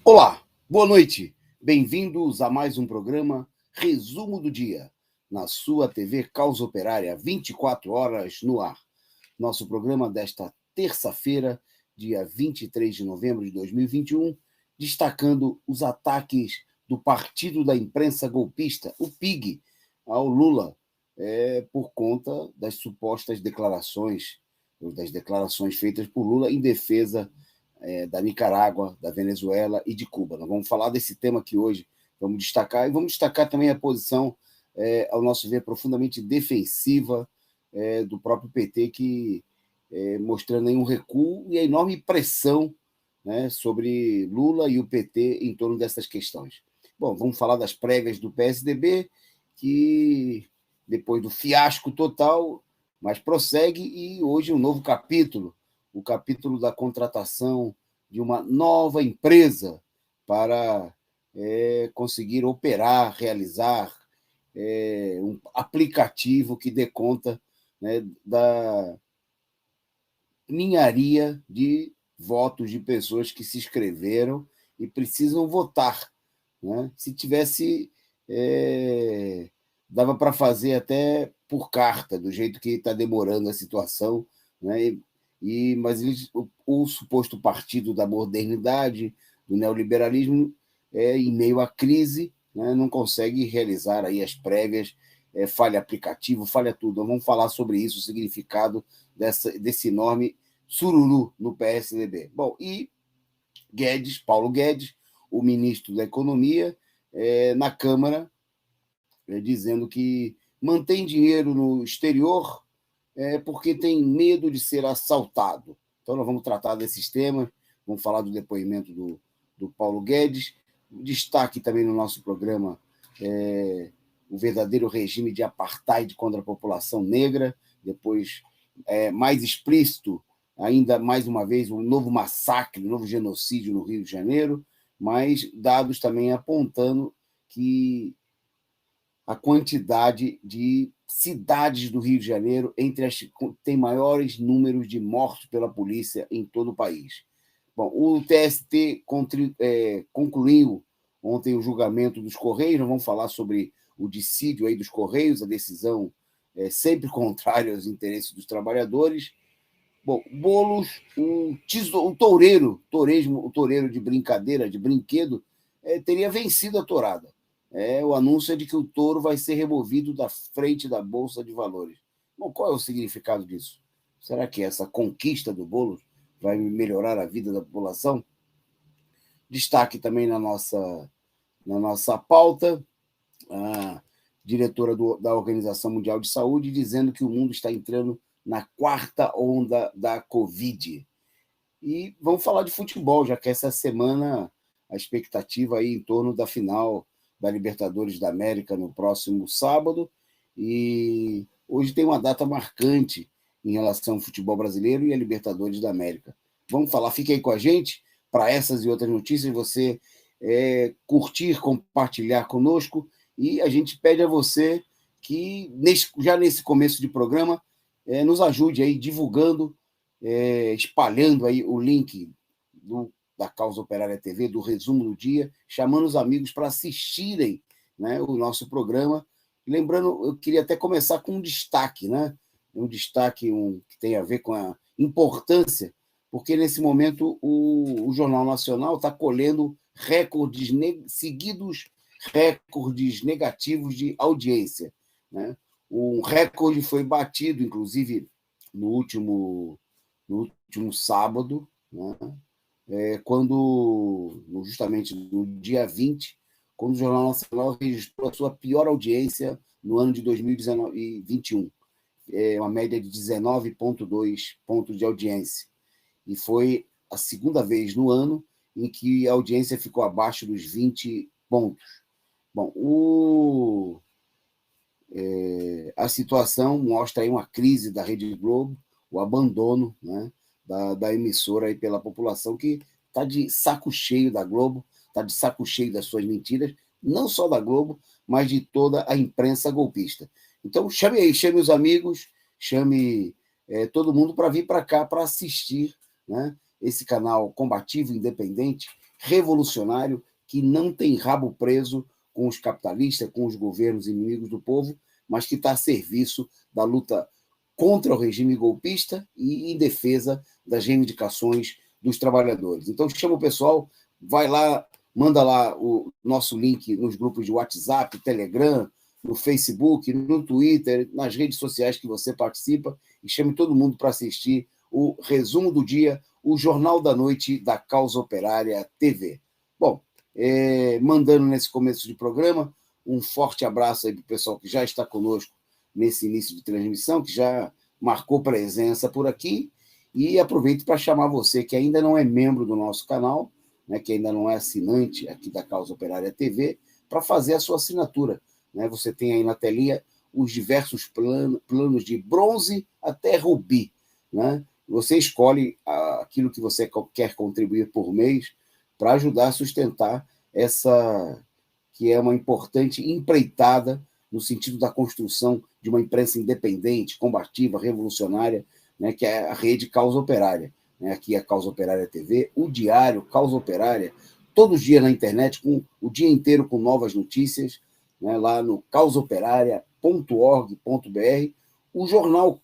Olá, boa noite. Bem-vindos a mais um programa Resumo do Dia, na sua TV Causa Operária, 24 horas no ar. Nosso programa desta terça-feira, dia 23 de novembro de 2021, destacando os ataques do Partido da Imprensa Golpista, o PIG, ao Lula, por conta das supostas declarações, das declarações feitas por Lula em defesa da Nicarágua, da Venezuela e de Cuba. Nós vamos falar desse tema aqui hoje, vamos destacar, e vamos destacar também a posição, ao nosso ver, profundamente defensiva do próprio PT, que mostrando nenhum recuo e a enorme pressão, né, sobre Lula e o PT em torno dessas questões. Bom, vamos falar das prévias do PSDB, que depois do fiasco total, mas prossegue, e hoje um novo capítulo, o capítulo da contratação de uma nova empresa para conseguir operar, realizar um aplicativo que dê conta, né, da ninharia de votos de pessoas que se inscreveram e precisam votar, né? Se tivesse, dava para fazer até por carta, do jeito que está demorando a situação, né? Mas o suposto partido da modernidade, do neoliberalismo, em meio à crise, né, não consegue realizar aí as prévias, falha aplicativo, falha tudo. Vamos falar sobre isso, o significado desse enorme sururu no PSDB. Bom, e Paulo Guedes, o ministro da Economia, na Câmara, dizendo que mantém dinheiro no exterior porque tem medo de ser assaltado. Então, nós vamos tratar desses temas, vamos falar do depoimento do Paulo Guedes, destaque também no nosso programa o verdadeiro regime de apartheid contra a população negra, depois, mais explícito, ainda mais uma vez, um novo massacre, um novo genocídio no Rio de Janeiro, mas dados também apontando que a quantidade de cidades do Rio de Janeiro entre as que têm maiores números de mortos pela polícia em todo o país. Bom, o TST concluiu ontem o julgamento dos Correios, nós vamos falar sobre o dissídio aí dos Correios, a decisão sempre contrária aos interesses dos trabalhadores. Bom, Boulos, o toureiro de brincadeira, de brinquedo, teria vencido a tourada. O anúncio é de que o touro vai ser removido da frente da Bolsa de Valores. Bom, qual é o significado disso? Será que essa conquista do Boulos vai melhorar a vida da população? Destaque também na nossa pauta, a diretora da Organização Mundial de Saúde dizendo que o mundo está entrando na quarta onda da Covid. E vamos falar de futebol, já que essa semana a expectativa aí em torno da final da Libertadores da América no próximo sábado, e hoje tem uma data marcante em relação ao futebol brasileiro e a Libertadores da América. Vamos falar, fique aí com a gente para essas e outras notícias, você curtir, compartilhar conosco, e a gente pede a você que, já nesse começo de programa, nos ajude aí divulgando, espalhando aí o link da Causa Operária TV, do Resumo do Dia, chamando os amigos para assistirem, né, o nosso programa. E lembrando, eu queria até começar com um destaque, né? Um destaque que tem a ver com a importância, porque nesse momento o Jornal Nacional está colhendo seguidos recordes negativos de audiência, né? Um recorde foi batido, inclusive, no último sábado, né? Justamente no dia 20, quando o Jornal Nacional registrou a sua pior audiência no ano de 2021, uma média de 19,2 pontos de audiência. E foi a segunda vez no ano em que a audiência ficou abaixo dos 20 pontos. Bom, a situação mostra aí uma crise da Rede Globo, o abandono, né, da emissora aí pela população, que está de saco cheio da Globo, está de saco cheio das suas mentiras, não só da Globo, mas de toda a imprensa golpista. Então, chame os amigos, chame todo mundo para vir para cá para assistir, né, esse canal combativo, independente, revolucionário que não tem rabo preso com os capitalistas, com os governos inimigos do povo, mas que está a serviço da luta contra o regime golpista e em defesa das reivindicações dos trabalhadores. Então, chama o pessoal, vai lá, manda lá o nosso link nos grupos de WhatsApp, Telegram, no Facebook, no Twitter, nas redes sociais que você participa, e chame todo mundo para assistir o resumo do dia, o Jornal da Noite da Causa Operária TV. Bom, mandando nesse começo de programa, um forte abraço aí para o pessoal que já está conosco nesse início de transmissão, que já marcou presença por aqui, e aproveito para chamar você que ainda não é membro do nosso canal, né, que ainda não é assinante aqui da Causa Operária TV, para fazer a sua assinatura. Né? Você tem aí na telinha os diversos planos de bronze até rubi. Né? Você escolhe aquilo que você quer contribuir por mês para ajudar a sustentar essa que é uma importante empreitada no sentido da construção de uma imprensa independente, combativa, revolucionária, né, que é a rede Causa Operária. Né? Aqui é a Causa Operária TV, o diário Causa Operária, todos os dias na internet, o dia inteiro com novas notícias, né, lá no causaoperaria.org.br, o jornal,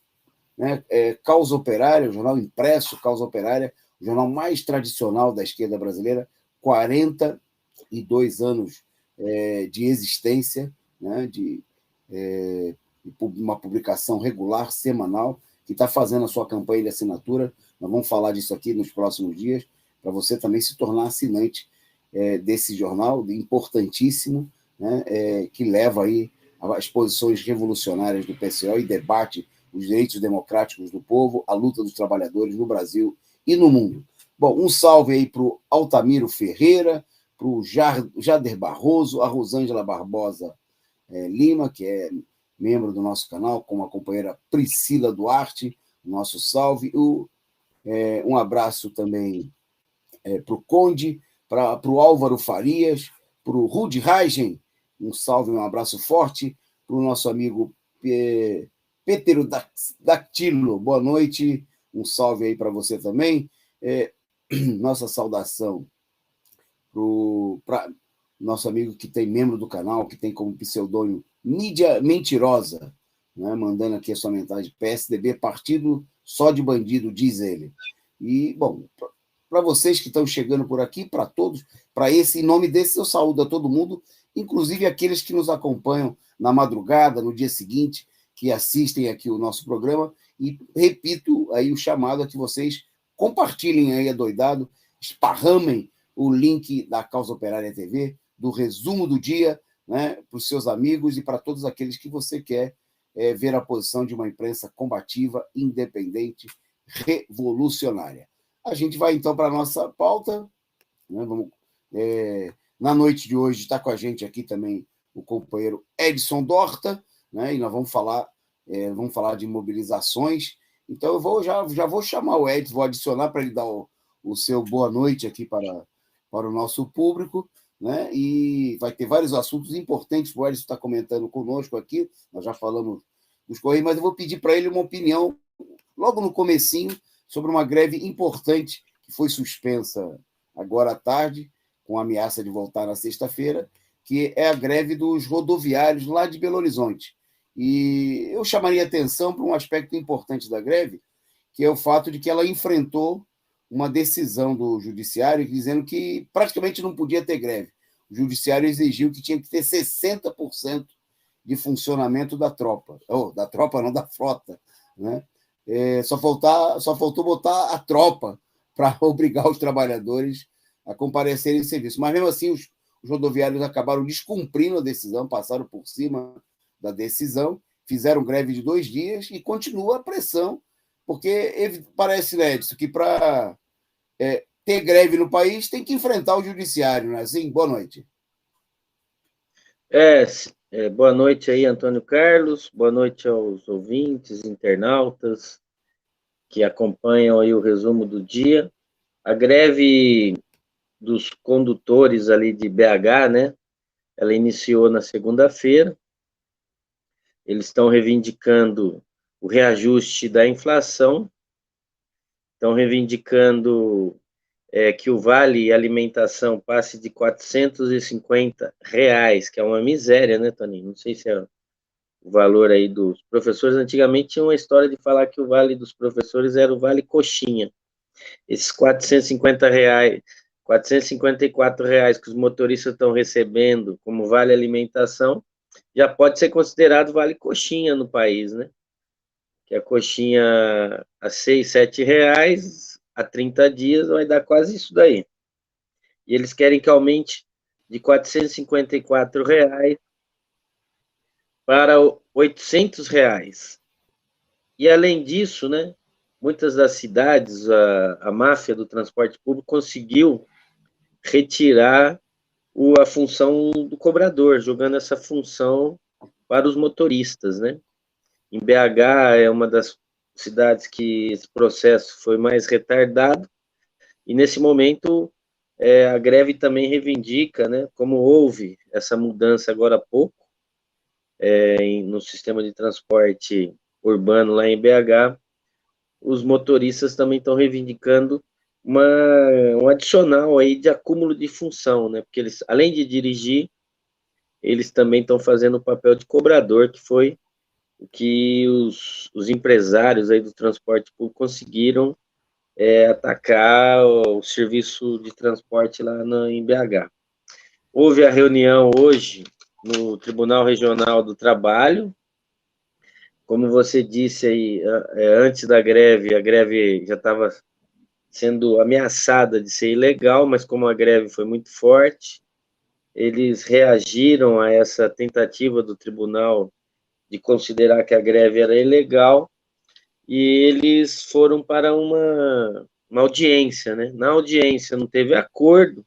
né, Causa Operária, o jornal impresso Causa Operária, o jornal mais tradicional da esquerda brasileira, 42 anos de existência, né, de uma publicação regular, semanal, que está fazendo a sua campanha de assinatura. Nós vamos falar disso aqui nos próximos dias, para você também se tornar assinante desse jornal, importantíssimo, né, que leva aí as posições revolucionárias do PCO e debate os direitos democráticos do povo, a luta dos trabalhadores no Brasil e no mundo. Bom, um salve aí para o Altamiro Ferreira, para o Jader Barroso, a Rosângela Barbosa Lima, que é membro do nosso canal, com a companheira Priscila Duarte, nosso salve. Um abraço também para o Conde, para o Álvaro Farias, para o Rudi Reigen, um salve, um abraço forte, para o nosso amigo Pétero Dactilo, boa noite, um salve aí para você também. Nossa saudação para nosso amigo que tem membro do canal, que tem como pseudônimo Mídia Mentirosa, né, mandando aqui a sua mensagem: PSDB, partido só de bandido, diz ele. E, bom, para vocês que estão chegando por aqui, para todos, em nome desse, eu saúdo a todo mundo, inclusive aqueles que nos acompanham na madrugada, no dia seguinte, que assistem aqui o nosso programa, e repito aí o chamado a que vocês compartilhem aí adoidado, esparramem o link da Causa Operária TV, do resumo do dia, né, para os seus amigos e para todos aqueles que você quer ver a posição de uma imprensa combativa, independente, revolucionária. A gente vai, então, para a nossa pauta. Né? Na noite de hoje está com a gente aqui também o companheiro Edson Dorta, né? E nós vamos falar de mobilizações. Então, eu já vou chamar o Edson, vou adicionar para ele dar o seu boa noite aqui para o nosso público, né? E vai ter vários assuntos importantes que o Edson está comentando conosco aqui. Nós já falamos dos Correios, mas eu vou pedir para ele uma opinião logo no comecinho sobre uma greve importante que foi suspensa agora à tarde, com a ameaça de voltar na sexta-feira, que é a greve dos rodoviários lá de Belo Horizonte. E eu chamaria atenção para um aspecto importante da greve, que é o fato de que ela enfrentou uma decisão do judiciário dizendo que praticamente não podia ter greve. O judiciário exigiu que tinha que ter 60% de funcionamento da tropa. Da tropa não, da frota. Né? Só faltou botar a tropa para obrigar os trabalhadores a comparecerem em serviço. Mas, mesmo assim, os rodoviários acabaram descumprindo a decisão, passaram por cima da decisão, fizeram greve de 2 dias e continua a pressão, porque parece, Edson, que para ter greve no país tem que enfrentar o judiciário, não é assim? Boa noite. Boa noite aí, Antônio Carlos, boa noite aos ouvintes, internautas que acompanham aí o resumo do dia. A greve dos condutores ali de BH, né, ela iniciou na segunda-feira. Eles estão reivindicando o reajuste da inflação, estão reivindicando que o vale alimentação passe de R$ 450, que é uma miséria, né, Toninho? Não sei se é o valor aí dos professores. Antigamente tinha uma história de falar que o vale dos professores era o vale coxinha. Esses R$ 450, R$ 454 que os motoristas estão recebendo como vale alimentação, já pode ser considerado vale coxinha no país, né? Que a coxinha a R$ 6, R$ 7, a 30 dias vai dar quase isso daí. E eles querem que aumente de R$ 454 para R$ 800. E além disso, né, muitas das cidades, a máfia do transporte público conseguiu retirar a função do cobrador, jogando essa função para os motoristas, né? Em BH é uma das cidades que esse processo foi mais retardado, e nesse momento a greve também reivindica, né, como houve essa mudança agora há pouco, no sistema de transporte urbano lá em BH, os motoristas também estão reivindicando um adicional aí de acúmulo de função, né? Porque eles, além de dirigir, eles também estão fazendo o papel de cobrador, que foi o que os empresários aí do transporte público conseguiram atacar o serviço de transporte lá em BH. Houve a reunião hoje no Tribunal Regional do Trabalho. Como você disse aí, antes da greve, a greve já estava sendo ameaçada de ser ilegal, mas como a greve foi muito forte, eles reagiram a essa tentativa do tribunal de considerar que a greve era ilegal, e eles foram para uma audiência, né? Na audiência não teve acordo,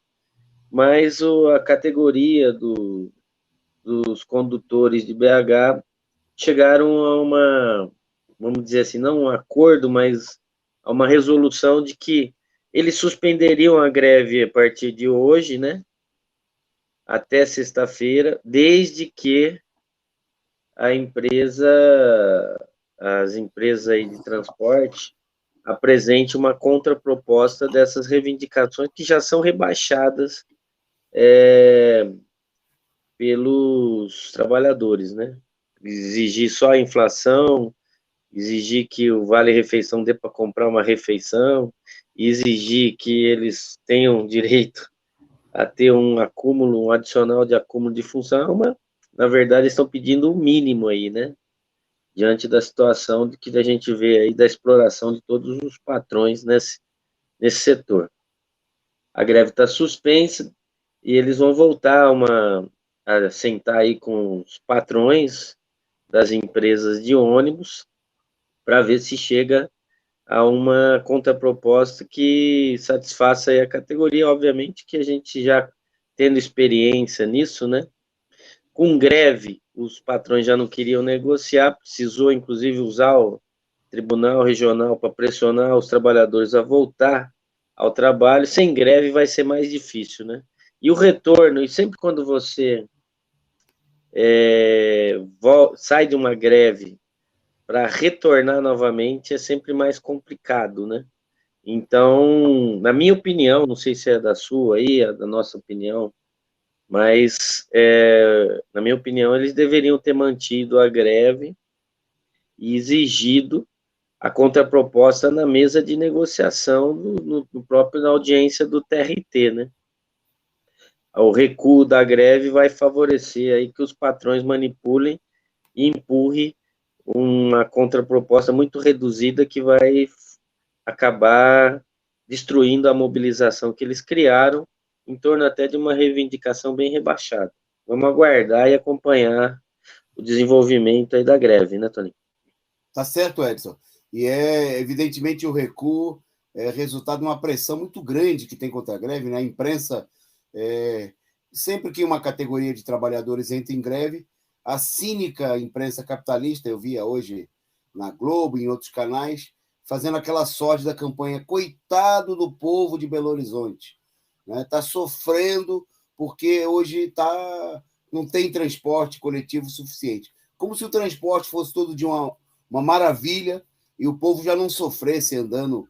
mas a categoria dos condutores de BH chegaram a vamos dizer assim, não um acordo, mas a uma resolução de que eles suspenderiam a greve a partir de hoje, né, até sexta-feira, desde que as empresas aí de transporte apresente uma contraproposta dessas reivindicações que já são rebaixadas pelos trabalhadores, né? Exigir só a inflação, exigir que o vale-refeição dê para comprar uma refeição, exigir que eles tenham direito a ter um acúmulo, um adicional de acúmulo de função, mas, na verdade, estão pedindo o mínimo aí, né? Diante da situação de que a gente vê aí da exploração de todos os patrões nesse setor. A greve está suspensa e eles vão voltar a sentar aí com os patrões das empresas de ônibus para ver se chega a uma contraproposta que satisfaça aí a categoria. Obviamente que a gente já tendo experiência nisso, né? Com greve, os patrões já não queriam negociar, precisou inclusive usar o Tribunal Regional para pressionar os trabalhadores a voltar ao trabalho. Sem greve vai ser mais difícil, né? E o retorno, e sempre quando você sai de uma greve para retornar novamente é sempre mais complicado, né? Então, na minha opinião, não sei se é da sua aí, é da nossa opinião, mas, na minha opinião, eles deveriam ter mantido a greve e exigido a contraproposta na mesa de negociação, no próprio na audiência do TRT, né? O recuo da greve vai favorecer aí que os patrões manipulem e empurrem uma contraproposta muito reduzida que vai acabar destruindo a mobilização que eles criaram, em torno até de uma reivindicação bem rebaixada. Vamos aguardar e acompanhar o desenvolvimento aí da greve, né, Tony? Tá certo, Edson. E evidentemente, o recuo é resultado de uma pressão muito grande que tem contra a greve, né? A imprensa, sempre que uma categoria de trabalhadores entra em greve, a cínica imprensa capitalista, eu via hoje na Globo, em outros canais, fazendo aquela sorte da campanha, coitado do povo de Belo Horizonte, né? Tá sofrendo porque hoje não tem transporte coletivo suficiente. Como se o transporte fosse todo de uma maravilha e o povo já não sofresse andando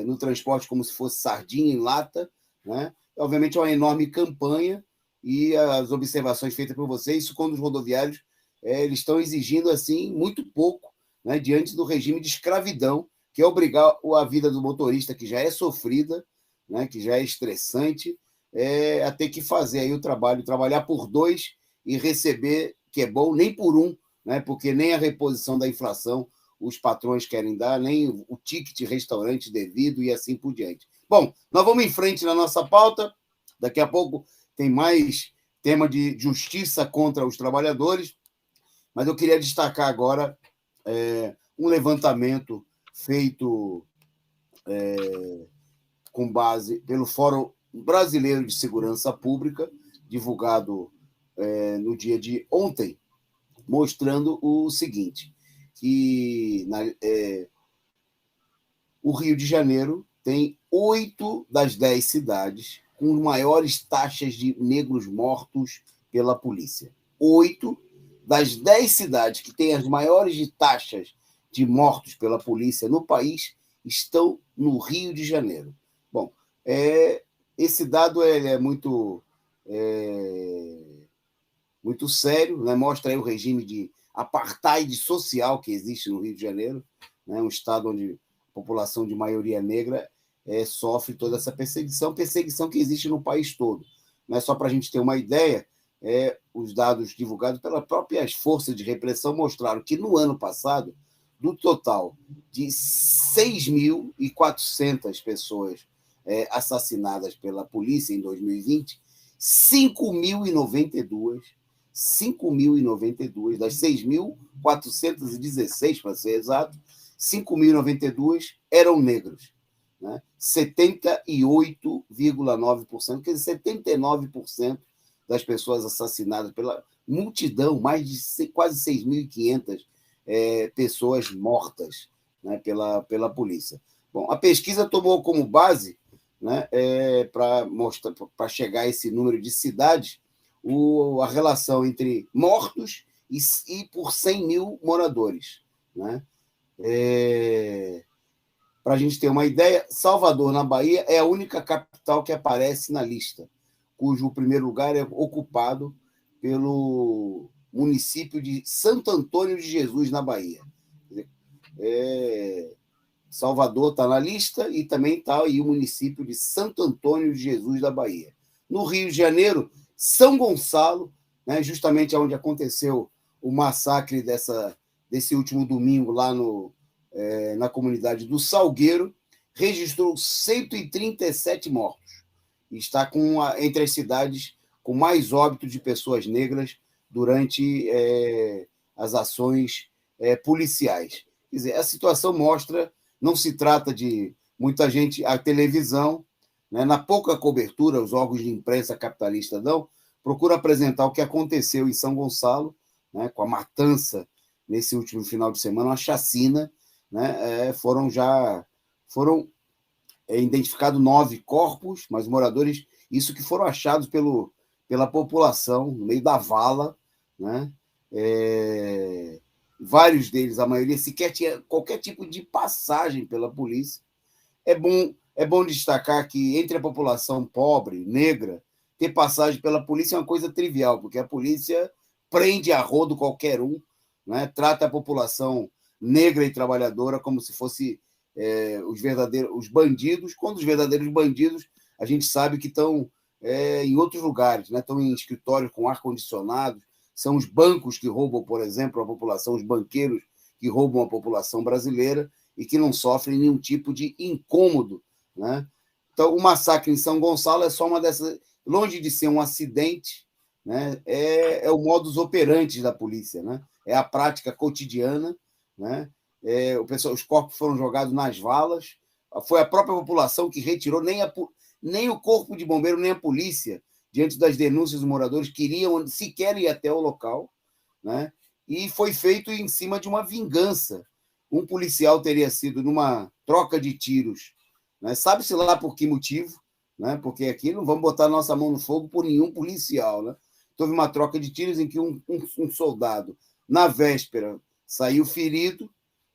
no transporte como se fosse sardinha em lata, né? Obviamente é uma enorme campanha, e as observações feitas por vocês, isso quando os rodoviários eles estão exigindo assim muito pouco, né, diante do regime de escravidão, que é obrigar a vida do motorista, que já é sofrida, né, que já é estressante, a ter que fazer aí o trabalho, trabalhar por dois e receber, que é bom, nem por um, né, porque nem a reposição da inflação os patrões querem dar, nem o ticket restaurante devido e assim por diante. Bom, nós vamos em frente na nossa pauta. Daqui a pouco tem mais tema de justiça contra os trabalhadores, mas eu queria destacar agora um levantamento feito com base pelo Fórum Brasileiro de Segurança Pública, divulgado no dia de ontem, mostrando o seguinte, que o Rio de Janeiro tem 8 das 10 cidades com maiores taxas de negros mortos pela polícia. 8 das 10 cidades que têm as maiores taxas de mortos pela polícia no país estão no Rio de Janeiro. Bom, esse dado é muito sério, né? Mostra aí o regime de apartheid social que existe no Rio de Janeiro, né? Um estado onde a população de maioria negra sofre toda essa perseguição que existe no país todo. Não é só para a gente ter uma ideia, os dados divulgados pelas próprias forças de repressão mostraram que no ano passado, do total de 6.400 pessoas assassinadas pela polícia em 2020, 5.092 das 6.416, para ser exato, 5.092 eram negros, né? 78,9%, quer dizer, 79% das pessoas assassinadas pela multidão, mais de quase 6.500 pessoas mortas, né, pela polícia. Bom, a pesquisa tomou como base, né, para chegar a esse número de cidades, a relação entre mortos e por 100 mil moradores, né? Para a gente ter uma ideia, Salvador, na Bahia, é a única capital que aparece na lista, cujo primeiro lugar é ocupado pelo município de Santo Antônio de Jesus, na Bahia. Salvador está na lista e também está aí o município de Santo Antônio de Jesus, da Bahia. No Rio de Janeiro, São Gonçalo, né, justamente onde aconteceu o massacre desse último domingo lá na comunidade do Salgueiro, registrou 137 mortos. Está entre as cidades com mais óbitos de pessoas negras durante as ações policiais. Quer dizer, a situação mostra, não se trata de muita gente, a televisão, né, na pouca cobertura, os órgãos de imprensa capitalista dão, procura apresentar o que aconteceu em São Gonçalo, né, com a matança nesse último final de semana, uma chacina, né, foram identificados 9 corpos, mas moradores, isso que foram achados pela população, no meio da vala, né? Vários deles, a maioria, sequer tinha qualquer tipo de passagem pela polícia. É bom destacar que entre a população pobre, negra, ter passagem pela polícia é uma coisa trivial, porque a polícia prende a rodo qualquer um, né? Trata a população negra e trabalhadora como se fosse os bandidos, quando os verdadeiros bandidos a gente sabe que estão em outros lugares, né? Estão em escritórios com ar-condicionado, são os bancos que roubam, por exemplo, a população, os banqueiros que roubam a população brasileira e que não sofrem nenhum tipo de incômodo, né? Então, o massacre em São Gonçalo é só uma dessas, longe de ser um acidente, né? É o modus operandi da polícia, né? É a prática cotidiana, né? Os corpos foram jogados nas valas, foi a própria população que retirou, nem o corpo de bombeiro, nem a polícia, diante das denúncias dos moradores, queriam sequer ir até o local, né? E foi feito em cima de uma vingança. Um policial teria sido numa troca de tiros, né? Sabe-se lá por que motivo, né? Porque aqui não vamos botar nossa mão no fogo por nenhum policial, né? Houve uma troca de tiros em que um soldado, na véspera, saiu ferido,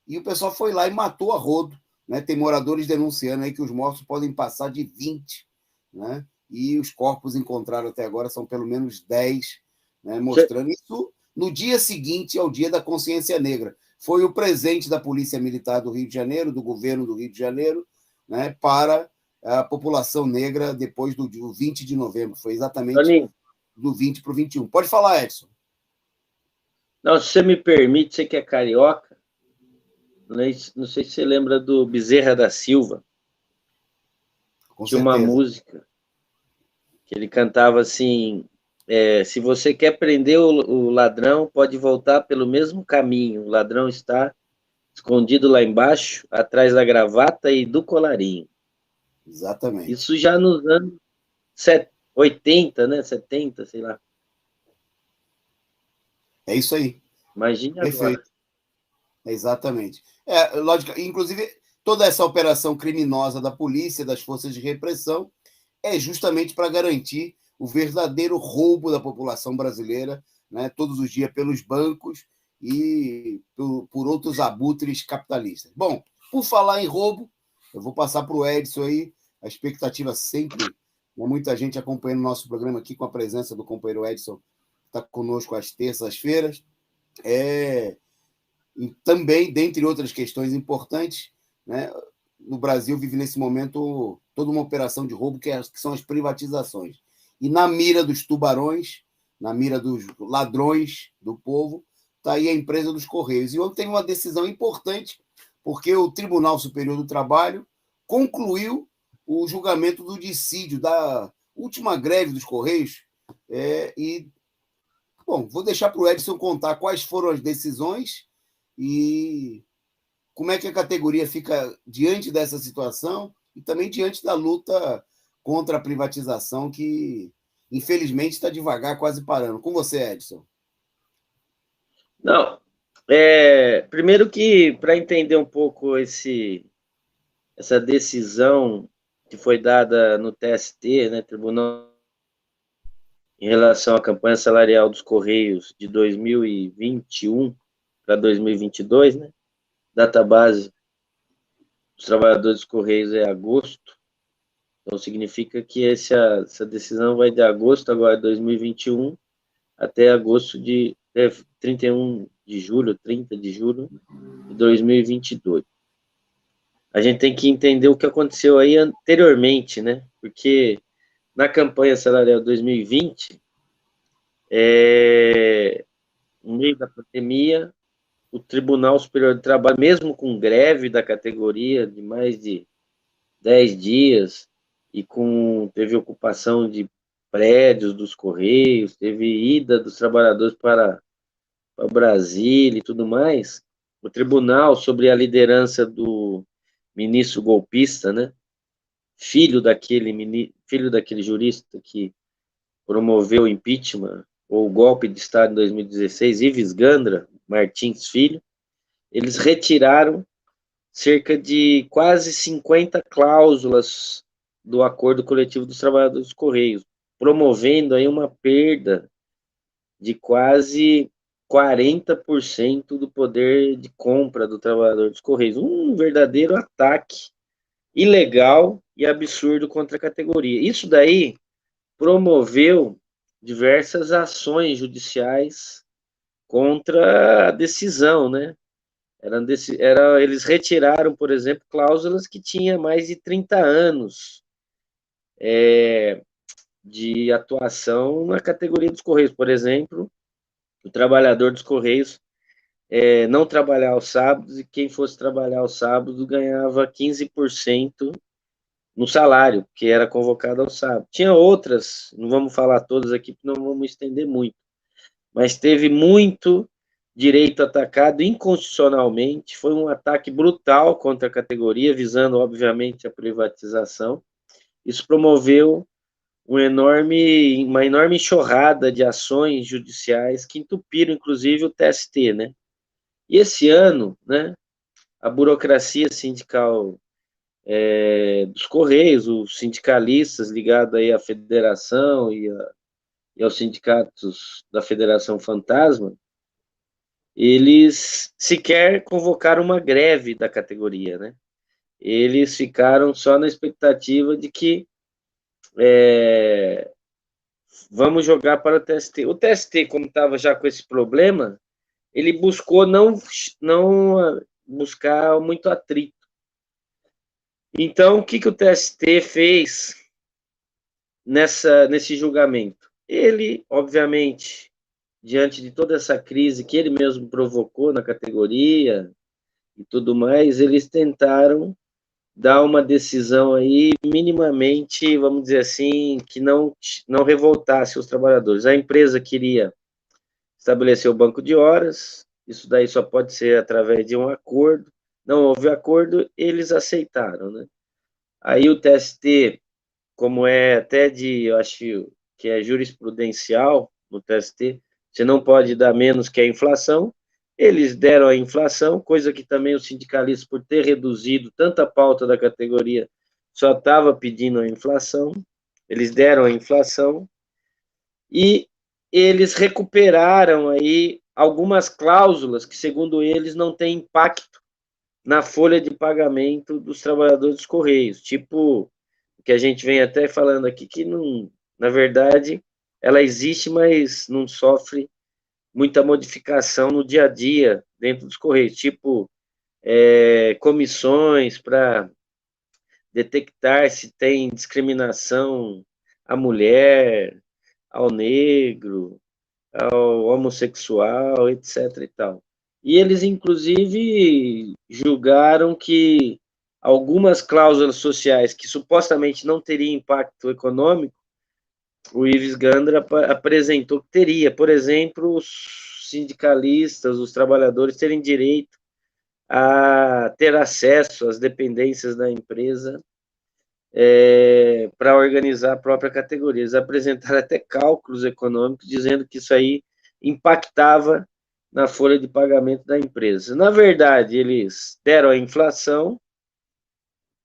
e o pessoal foi lá e matou a rodo né? Tem moradores denunciando aí que os mortos podem passar de 20, né? E os corpos encontrados até agora são pelo menos 10, né? Mostrando isso no dia seguinte ao Dia da Consciência Negra. Foi o presente da Polícia Militar do Rio de Janeiro, do governo do Rio de Janeiro, né, para a população negra depois do 20 de novembro. Foi exatamente Toninho, do 20 para o 21. Pode falar, Edson. não, se você me permite, você que é carioca, não sei se você lembra do Bezerra da Silva. Com Tinha uma certeza. música que ele cantava assim: se você quer prender o ladrão, pode voltar pelo mesmo caminho. O ladrão está escondido lá embaixo, atrás da gravata e do colarinho. Exatamente. Isso já nos anos 80, né? 70, sei lá. É isso aí. Imagine agora. Perfeito. Exatamente. Lógico, inclusive, toda essa operação criminosa da polícia, das forças de repressão, é justamente para garantir o verdadeiro roubo da população brasileira, né, todos os dias pelos bancos e por outros abutres capitalistas. Bom, por falar em roubo, eu vou passar para o Edson aí, a expectativa sempre, né, muita gente acompanhando o nosso programa aqui com a presença do companheiro Edson, que está conosco às terças-feiras. E também, dentre outras questões importantes, né, no Brasil vive nesse momento toda uma operação de roubo que são as privatizações. E na mira dos tubarões, na mira dos ladrões do povo, está aí a empresa dos Correios. E ontem teve uma decisão importante, porque o Tribunal Superior do Trabalho concluiu o julgamento do dissídio, da última greve dos Correios. Bom, vou deixar para o Edson contar quais foram as decisões e como é que a categoria fica diante dessa situação e também diante da luta contra a privatização, que infelizmente está devagar, quase parando. Com você, Edson. Não, primeiro que para entender um pouco essa decisão que foi dada no TST, né, Tribunal, em relação à campanha salarial dos Correios de 2021 para 2022, né, data base dos trabalhadores dos Correios é agosto, então significa que essa decisão vai de agosto agora de 2021 até agosto de 31 de julho, 30 de julho de 2022. A gente tem que entender o que aconteceu aí anteriormente, né? Porque na campanha salarial 2020, no meio da pandemia, o Tribunal Superior do Trabalho, mesmo com greve da categoria de mais de 10 dias, e teve ocupação de prédios dos Correios, teve ida dos trabalhadores para Brasília e tudo mais, o tribunal, sobre a liderança do ministro golpista, né, filho daquele jurista que promoveu o impeachment ou o golpe de Estado em 2016, Ives Gandra Martins Filho, eles retiraram cerca de quase 50 cláusulas do Acordo Coletivo dos Trabalhadores dos Correios, promovendo aí uma perda de quase 40% do poder de compra do trabalhador dos Correios. Um verdadeiro ataque ilegal e absurdo contra a categoria. Isso daí promoveu diversas ações judiciais contra a decisão, né? Eles retiraram, por exemplo, cláusulas que tinham mais de 30 anos de atuação na categoria dos Correios. Por exemplo, o trabalhador dos Correios não trabalhar aos sábados, e quem fosse trabalhar aos sábados ganhava 15% no salário, que era convocado ao sábado. Tinha outras, não vamos falar todas aqui, porque não vamos estender muito, mas teve muito direito atacado inconstitucionalmente, foi um ataque brutal contra a categoria, visando, obviamente, a privatização. Isso promoveu uma enorme enxurrada de ações judiciais que entupiram, inclusive, o TST, né? E esse ano, né, a burocracia sindical dos Correios, os sindicalistas ligados aí à federação e aos sindicatos da Federação Fantasma, eles sequer convocaram uma greve da categoria, né? eles ficaram só na expectativa de que vamos jogar para o TST. O TST, como estava já com esse problema, ele buscou não buscar muito atrito. Então, o que o TST fez nesse julgamento? Ele, obviamente, diante de toda essa crise que ele mesmo provocou na categoria e tudo mais, eles tentaram dar uma decisão aí minimamente, vamos dizer assim, que não revoltasse os trabalhadores. A empresa queria estabelecer o banco de horas, isso daí só pode ser através de um acordo. Não houve acordo, eles aceitaram, né? Aí o TST, como é até eu acho que é jurisprudencial no TST, você não pode dar menos que a inflação. Eles deram a inflação, coisa que também os sindicalistas, por ter reduzido tanta pauta da categoria, só estava pedindo a inflação. Eles deram a inflação e eles recuperaram aí algumas cláusulas que, segundo eles, não têm impacto na folha de pagamento dos trabalhadores dos Correios, tipo que a gente vem até falando aqui, que não, na verdade, ela existe, mas não sofre muita modificação no dia a dia dentro dos Correios, tipo comissões para detectar se tem discriminação à mulher, ao negro, ao homossexual, etc. e tal. E eles, inclusive, julgaram que algumas cláusulas sociais que supostamente não teriam impacto econômico, o Ives Gandra apresentou que teria. Por exemplo, os sindicalistas, os trabalhadores terem direito a ter acesso às dependências da empresa para organizar a própria categoria. Eles apresentaram até cálculos econômicos dizendo que isso aí impactava na folha de pagamento da empresa. Na verdade, eles deram a inflação,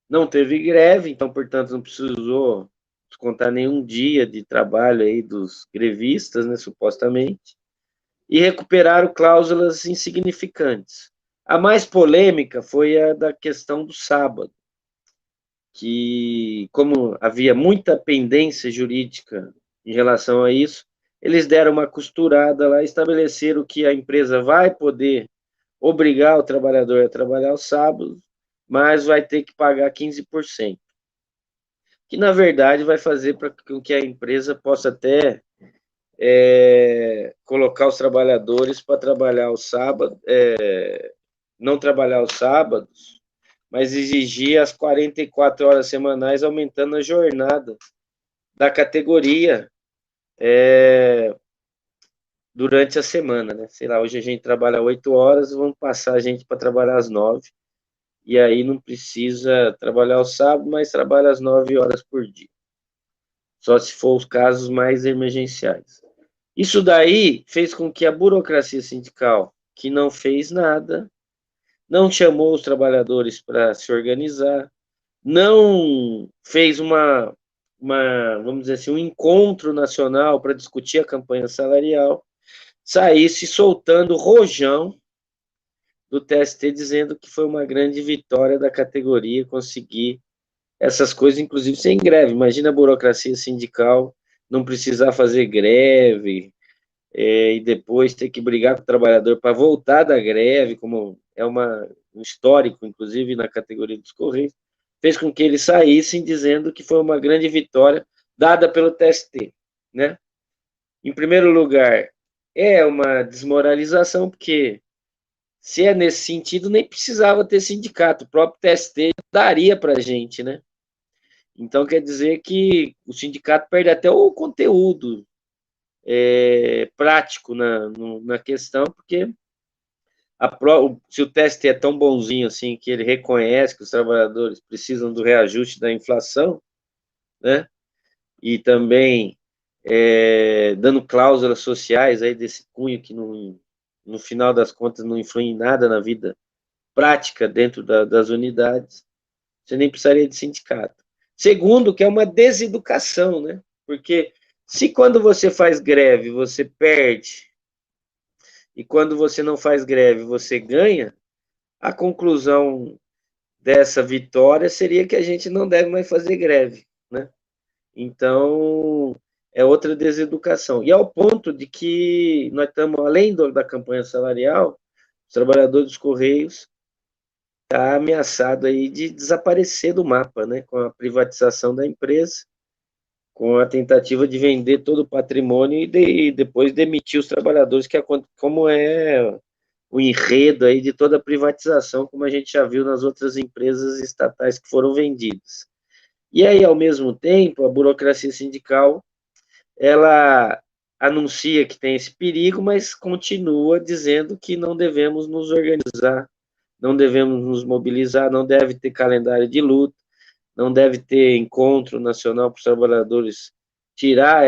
não teve greve, então, portanto, não precisou descontar nenhum dia de trabalho aí dos grevistas, né, supostamente, e recuperaram cláusulas insignificantes. A mais polêmica foi a da questão do sábado, que, como havia muita pendência jurídica em relação a isso, eles deram uma costurada lá, estabeleceram que a empresa vai poder obrigar o trabalhador a trabalhar aos sábados, mas vai ter que pagar 15%, que na verdade vai fazer para que a empresa possa até colocar os trabalhadores para trabalhar aos sábados, não trabalhar aos sábados, mas exigir as 44 horas semanais, aumentando a jornada da categoria durante a semana, né? Sei lá, hoje a gente trabalha 8 horas, vamos passar a gente para trabalhar às 9, e aí não precisa trabalhar o sábado, mas trabalha às 9 horas por dia. Só se for os casos mais emergenciais. Isso daí fez com que a burocracia sindical, que não fez nada, não chamou os trabalhadores para se organizar, não fez vamos dizer assim, um encontro nacional para discutir a campanha salarial, saísse soltando rojão do TST, dizendo que foi uma grande vitória da categoria conseguir essas coisas, inclusive sem greve. Imagina a burocracia sindical não precisar fazer greve, e depois ter que brigar com o trabalhador para voltar da greve, como é um histórico, inclusive, na categoria dos Correios, fez com que eles saíssem dizendo que foi uma grande vitória dada pelo TST, né? Em primeiro lugar, é uma desmoralização, porque se é nesse sentido, nem precisava ter sindicato, o próprio TST daria para a gente, né? Então, quer dizer que o sindicato perde até o conteúdo prático na questão, porque se o TST é tão bonzinho assim, que ele reconhece que os trabalhadores precisam do reajuste da inflação, né? E também dando cláusulas sociais aí desse cunho que no final das contas não influi em nada na vida prática dentro das unidades, você nem precisaria de sindicato. Segundo, que é uma deseducação, né? Porque se quando você faz greve você perde, e quando você não faz greve você ganha, a conclusão dessa vitória seria que a gente não deve mais fazer greve, né? Então, é outra deseducação. E ao ponto de que nós estamos, além da campanha salarial, os trabalhadores dos Correios está ameaçado aí de desaparecer do mapa, né? Com a privatização da empresa, com a tentativa de vender todo o patrimônio e depois demitir os trabalhadores, que é como é o enredo aí de toda a privatização, como a gente já viu nas outras empresas estatais que foram vendidas. E aí, ao mesmo tempo, a burocracia sindical, ela anuncia que tem esse perigo, mas continua dizendo que não devemos nos organizar, não devemos nos mobilizar, não deve ter calendário de luta, não deve ter encontro nacional para os trabalhadores tirar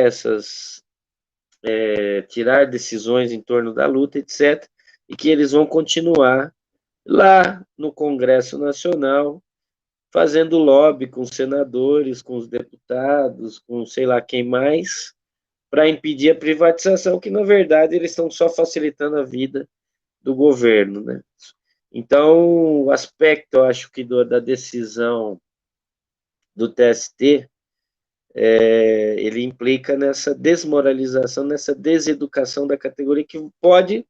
tirar decisões em torno da luta, etc., e que eles vão continuar lá no Congresso Nacional fazendo lobby com os senadores, com os deputados, com sei lá quem mais, para impedir a privatização, que na verdade eles estão só facilitando a vida do governo, né? Então, o aspecto, eu acho que da decisão do TST, ele implica nessa desmoralização, nessa deseducação da categoria que pode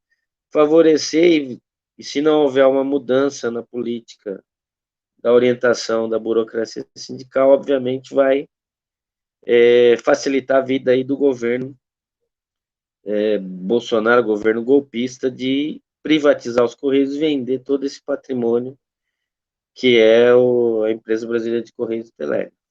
favorecer, e se não houver uma mudança na política da orientação da burocracia sindical, obviamente vai facilitar a vida aí do governo Bolsonaro, governo golpista, de privatizar os Correios e vender todo esse patrimônio que é a empresa brasileira de Correios e Telégrafos.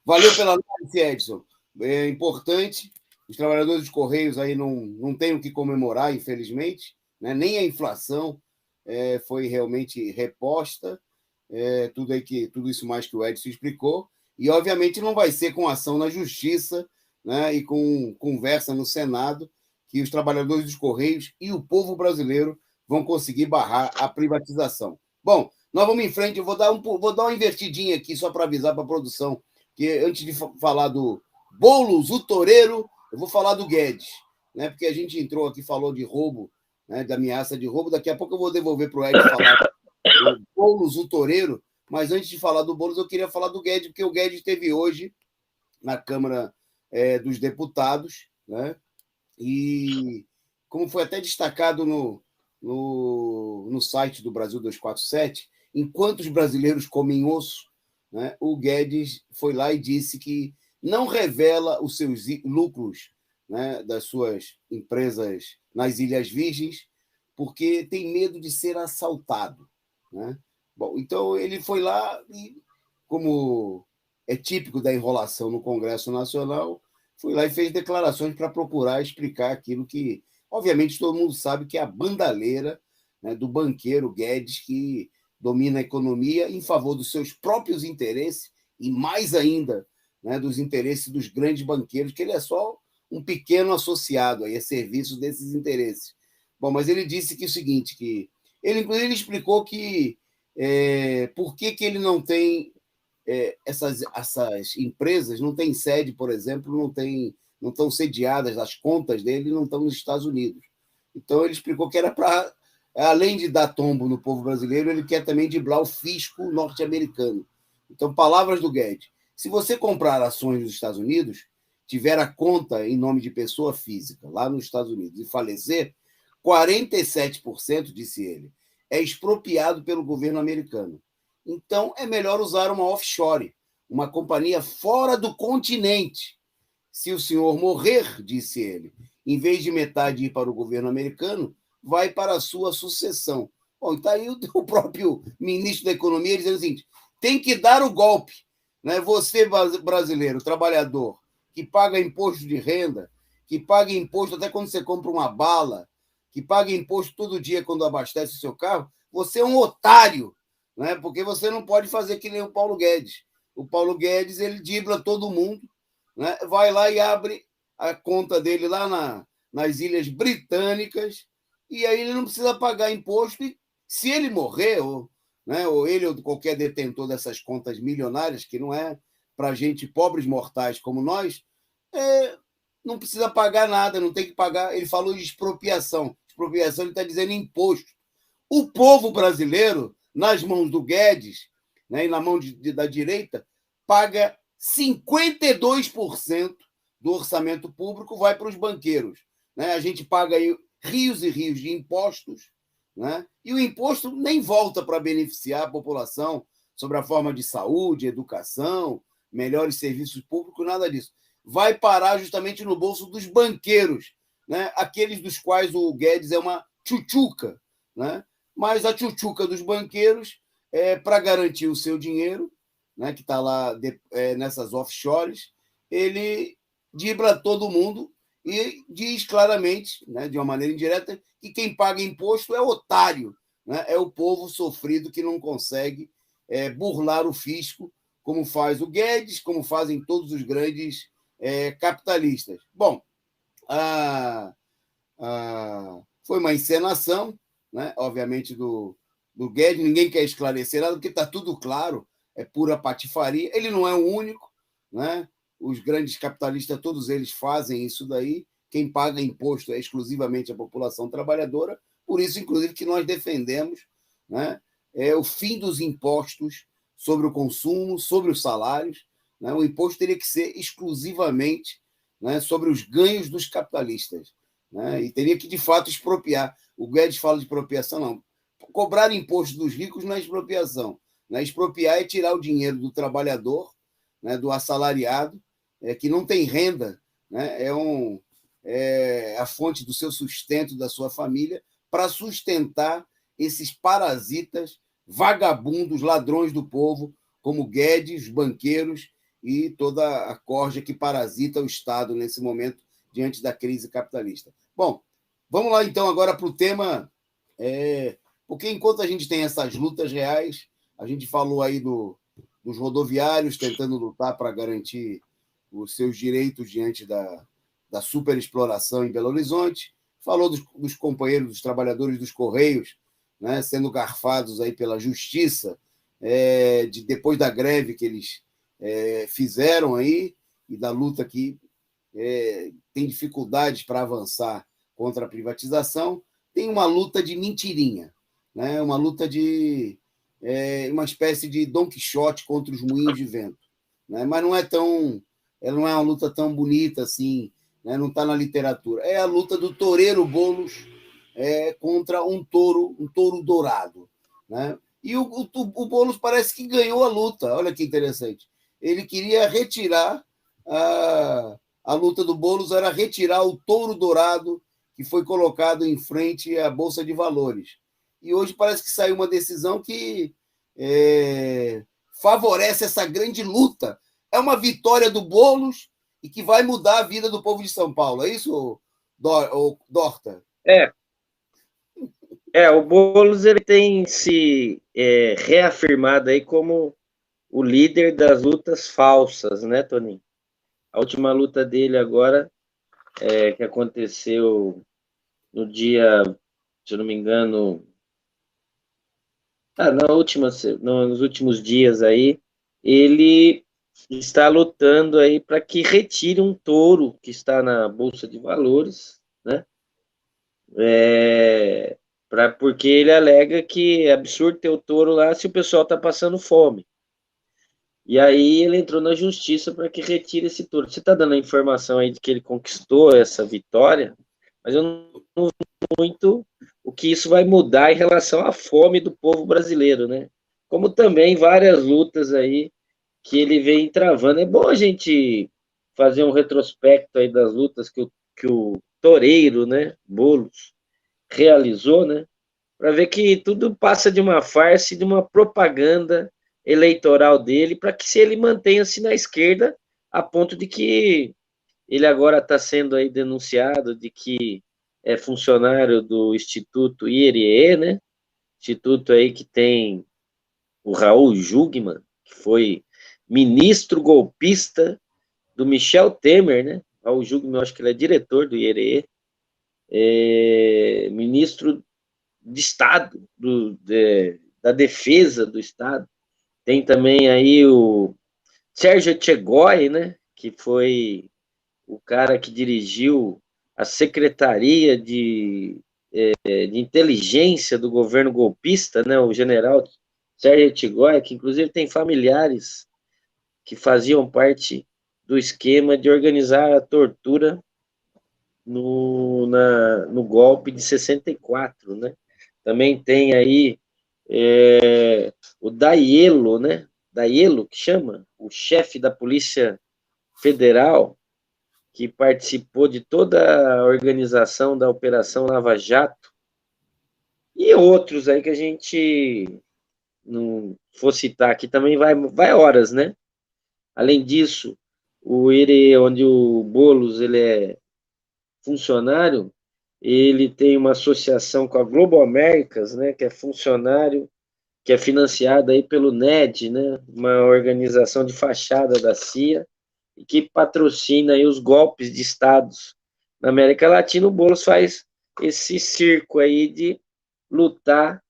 Valeu pela análise, Edson. É importante. Os trabalhadores dos Correios aí não têm o que comemorar, infelizmente, né? Nem a inflação foi realmente reposta, tudo isso mais que o Edson explicou, e obviamente não vai ser com ação na justiça, né? E com conversa no Senado que os trabalhadores dos Correios e o povo brasileiro vão conseguir barrar a privatização. Bom, nós vamos em frente, eu vou dar uma invertidinha aqui só para avisar para a produção que antes de falar do Boulos, o toureiro, eu vou falar do Guedes, né? Porque a gente entrou aqui, falou de roubo, né? De ameaça de roubo. Daqui a pouco eu vou devolver para o Ed falar do Boulos, o toureiro. Mas antes de falar do Boulos, eu queria falar do Guedes, porque o Guedes esteve hoje na Câmara dos Deputados, né? E como foi até destacado no site do Brasil 247, enquanto os brasileiros comem osso, né, o Guedes foi lá e disse que não revela os seus lucros, né, das suas empresas nas Ilhas Virgens, porque tem medo de ser assaltado. Né? Bom, então ele foi lá e, como é típico da enrolação no Congresso Nacional, foi lá e fez declarações para procurar explicar aquilo que, obviamente, todo mundo sabe que é a bandalheira, né, do banqueiro Guedes, que domina a economia em favor dos seus próprios interesses e, mais ainda, né, dos interesses dos grandes banqueiros, que ele é só um pequeno associado aí, a serviço desses interesses. Bom, mas ele disse que o seguinte, que inclusive, ele explicou que por que ele não tem essas empresas não têm sede, por exemplo, não estão sediadas, as contas dele não estão nos Estados Unidos. Então, ele explicou que era para, além de dar tombo no povo brasileiro, ele quer também driblar o fisco norte-americano. Então, palavras do Guedes: se você comprar ações nos Estados Unidos, tiver a conta em nome de pessoa física lá nos Estados Unidos e falecer, 47%, disse ele, é expropriado pelo governo americano. Então, é melhor usar uma offshore, uma companhia fora do continente. Se o senhor morrer, disse ele, em vez de metade ir para o governo americano, vai para a sua sucessão. Bom, está aí o próprio ministro da Economia dizendo o seguinte: tem que dar o golpe. Né? Você, brasileiro, trabalhador, que paga imposto de renda, que paga imposto até quando você compra uma bala, que paga imposto todo dia quando abastece o seu carro, você é um otário, né? Porque você não pode fazer que nem o Paulo Guedes. O Paulo Guedes, ele dribla todo mundo, né? Vai lá e abre a conta dele lá nas Ilhas Britânicas, e aí ele não precisa pagar imposto Se ele morrer, ou ele ou qualquer detentor dessas contas milionárias, que não é para gente pobres mortais como nós, não precisa pagar nada, não tem que pagar. Ele falou de expropriação. Expropriação, ele está dizendo imposto. O povo brasileiro, nas mãos do Guedes, né, e na mão da direita, paga 52% do orçamento público vai para os banqueiros. Né? A gente paga aí rios e rios de impostos, né? E o imposto nem volta para beneficiar a população sobre a forma de saúde, educação, melhores serviços públicos, nada disso. Vai parar justamente no bolso dos banqueiros, né? Aqueles dos quais o Guedes é uma tchutchuca, né? Mas a tchutchuca dos banqueiros é para garantir o seu dinheiro, né, que está lá nessas offshores, ele dribla todo mundo e diz claramente, né, de uma maneira indireta, que quem paga imposto é otário, né, é o povo sofrido que não consegue burlar o fisco, como faz o Guedes, como fazem todos os grandes capitalistas. Bom, foi uma encenação, né, obviamente, do Guedes, ninguém quer esclarecer nada, porque está tudo claro, é pura patifaria. Ele não é o único, né? Os grandes capitalistas, todos eles fazem isso daí. Quem paga imposto é exclusivamente a população trabalhadora, por isso, inclusive, que nós defendemos, né, o fim dos impostos sobre o consumo, sobre os salários. Né? O imposto teria que ser exclusivamente, né, sobre os ganhos dos capitalistas, né? E teria que, de fato, expropriar. O Guedes fala de expropriação, não. Cobrar imposto dos ricos não é expropriação. Né? Expropriar é tirar o dinheiro do trabalhador, né, do assalariado, que não tem renda, né, é a fonte do seu sustento, da sua família, para sustentar esses parasitas, vagabundos, ladrões do povo, como Guedes, banqueiros e toda a corja que parasita o Estado nesse momento, diante da crise capitalista. Bom, vamos lá então agora para o tema, porque enquanto a gente tem essas lutas reais, a gente falou aí dos rodoviários tentando lutar para garantir os seus direitos diante da superexploração em Belo Horizonte, falou dos companheiros, dos trabalhadores dos Correios, né, sendo garfados aí pela justiça depois da greve que eles fizeram aí e da luta que tem dificuldades para avançar contra a privatização. Tem uma luta de mentirinha, né, uma luta de uma espécie de Dom Quixote contra os moinhos de vento, né? Mas ela não é uma luta tão bonita assim, né? Não está na literatura. É a luta do toureiro Boulos contra um touro dourado, né? E o Boulos parece que ganhou a luta. Olha que interessante. Ele queria retirar a luta do Boulos era retirar o touro dourado que foi colocado em frente à Bolsa de Valores. E hoje parece que saiu uma decisão que favorece essa grande luta. É uma vitória do Boulos e que vai mudar a vida do povo de São Paulo. É isso, Dorta? O Boulos ele tem se reafirmado aí como o líder das lutas falsas, né, Toninho? A última luta dele agora, que aconteceu no dia, se eu não me engano, nos últimos dias aí, ele está lutando aí para que retire um touro que está na Bolsa de Valores, né? Porque ele alega que é absurdo ter o touro lá se o pessoal está passando fome. E aí ele entrou na justiça para que retire esse touro. Você está dando a informação aí de que ele conquistou essa vitória, mas eu não vi muito o que isso vai mudar em relação à fome do povo brasileiro, né? Como também várias lutas aí que ele vem travando. É bom a gente fazer um retrospecto aí das lutas que o toureiro, né, Boulos, realizou, né? Para ver que tudo passa de uma farsa e de uma propaganda eleitoral dele, para que se ele mantenha-se na esquerda, a ponto de que ele agora está sendo aí denunciado de que é funcionário do Instituto IRE, né? Instituto aí que tem o Raul Jugman, que foi ministro golpista do Michel Temer, né? Raul Jugman, eu acho que ele é diretor do IRE, ministro de Estado, da defesa do Estado. Tem também aí o Sérgio Etchegoy, né, que foi o cara que dirigiu a Secretaria de Inteligência do governo golpista, né, o general Sérgio Etchegoy, que inclusive tem familiares que faziam parte do esquema de organizar a tortura no golpe de 64, né? Também tem aí o Daiello, né? Daiello, que chama, o chefe da Polícia Federal, que participou de toda a organização da Operação Lava Jato, e outros aí que a gente não for citar aqui também vai horas, né? Além disso, onde o Boulos ele é funcionário, ele tem uma associação com a Globo Américas, né, que é funcionário, que é financiada aí pelo NED, né, uma organização de fachada da CIA, e que patrocina aí os golpes de estados na América Latina. O Boulos faz esse circo aí de lutar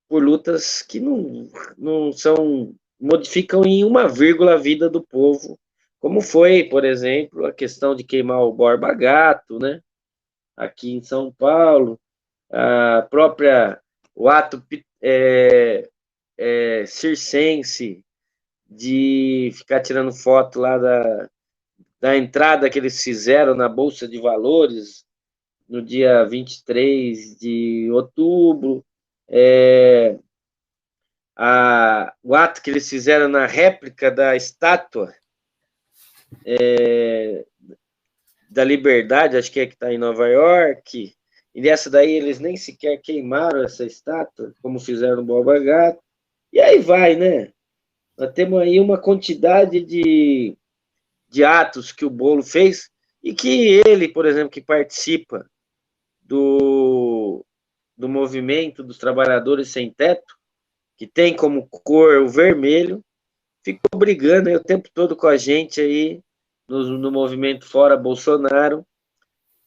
por lutas que não são, modificam em uma vírgula a vida do povo, como foi, por exemplo, a questão de queimar o Borba Gato, né, aqui em São Paulo, a própria, o ato circense de ficar tirando foto lá da entrada que eles fizeram na Bolsa de Valores no dia 23 de outubro, o ato que eles fizeram na réplica da estátua da Liberdade, acho que está em Nova York, e nessa daí eles nem sequer queimaram essa estátua, como fizeram no Borba Gato, e aí vai, né? Nós temos aí uma quantidade de atos que o Bolo fez, e que ele, por exemplo, que participa do movimento dos trabalhadores sem teto, que tem como cor o vermelho, ficou brigando aí o tempo todo com a gente aí no movimento Fora Bolsonaro,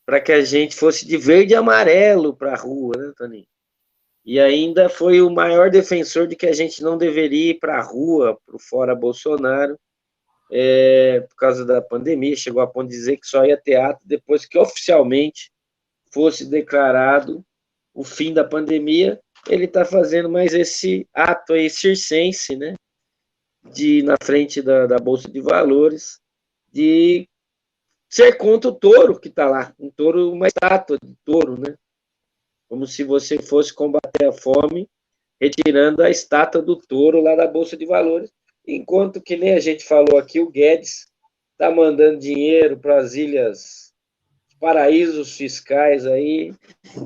para que a gente fosse de verde e amarelo para a rua, né, Toninho? E ainda foi o maior defensor de que a gente não deveria ir para a rua, para o Fora Bolsonaro, por causa da pandemia. Chegou a ponto de dizer que só ia ter ato depois que oficialmente fosse declarado o fim da pandemia. Ele está fazendo mais esse ato aí circense, né, na frente da Bolsa de Valores, de ser contra o touro que está lá, um touro, uma estátua de touro, né? Como se você fosse combater a fome retirando a estátua do touro lá da Bolsa de Valores, enquanto que nem a gente falou aqui, o Guedes está mandando dinheiro para as ilhas, paraísos fiscais aí,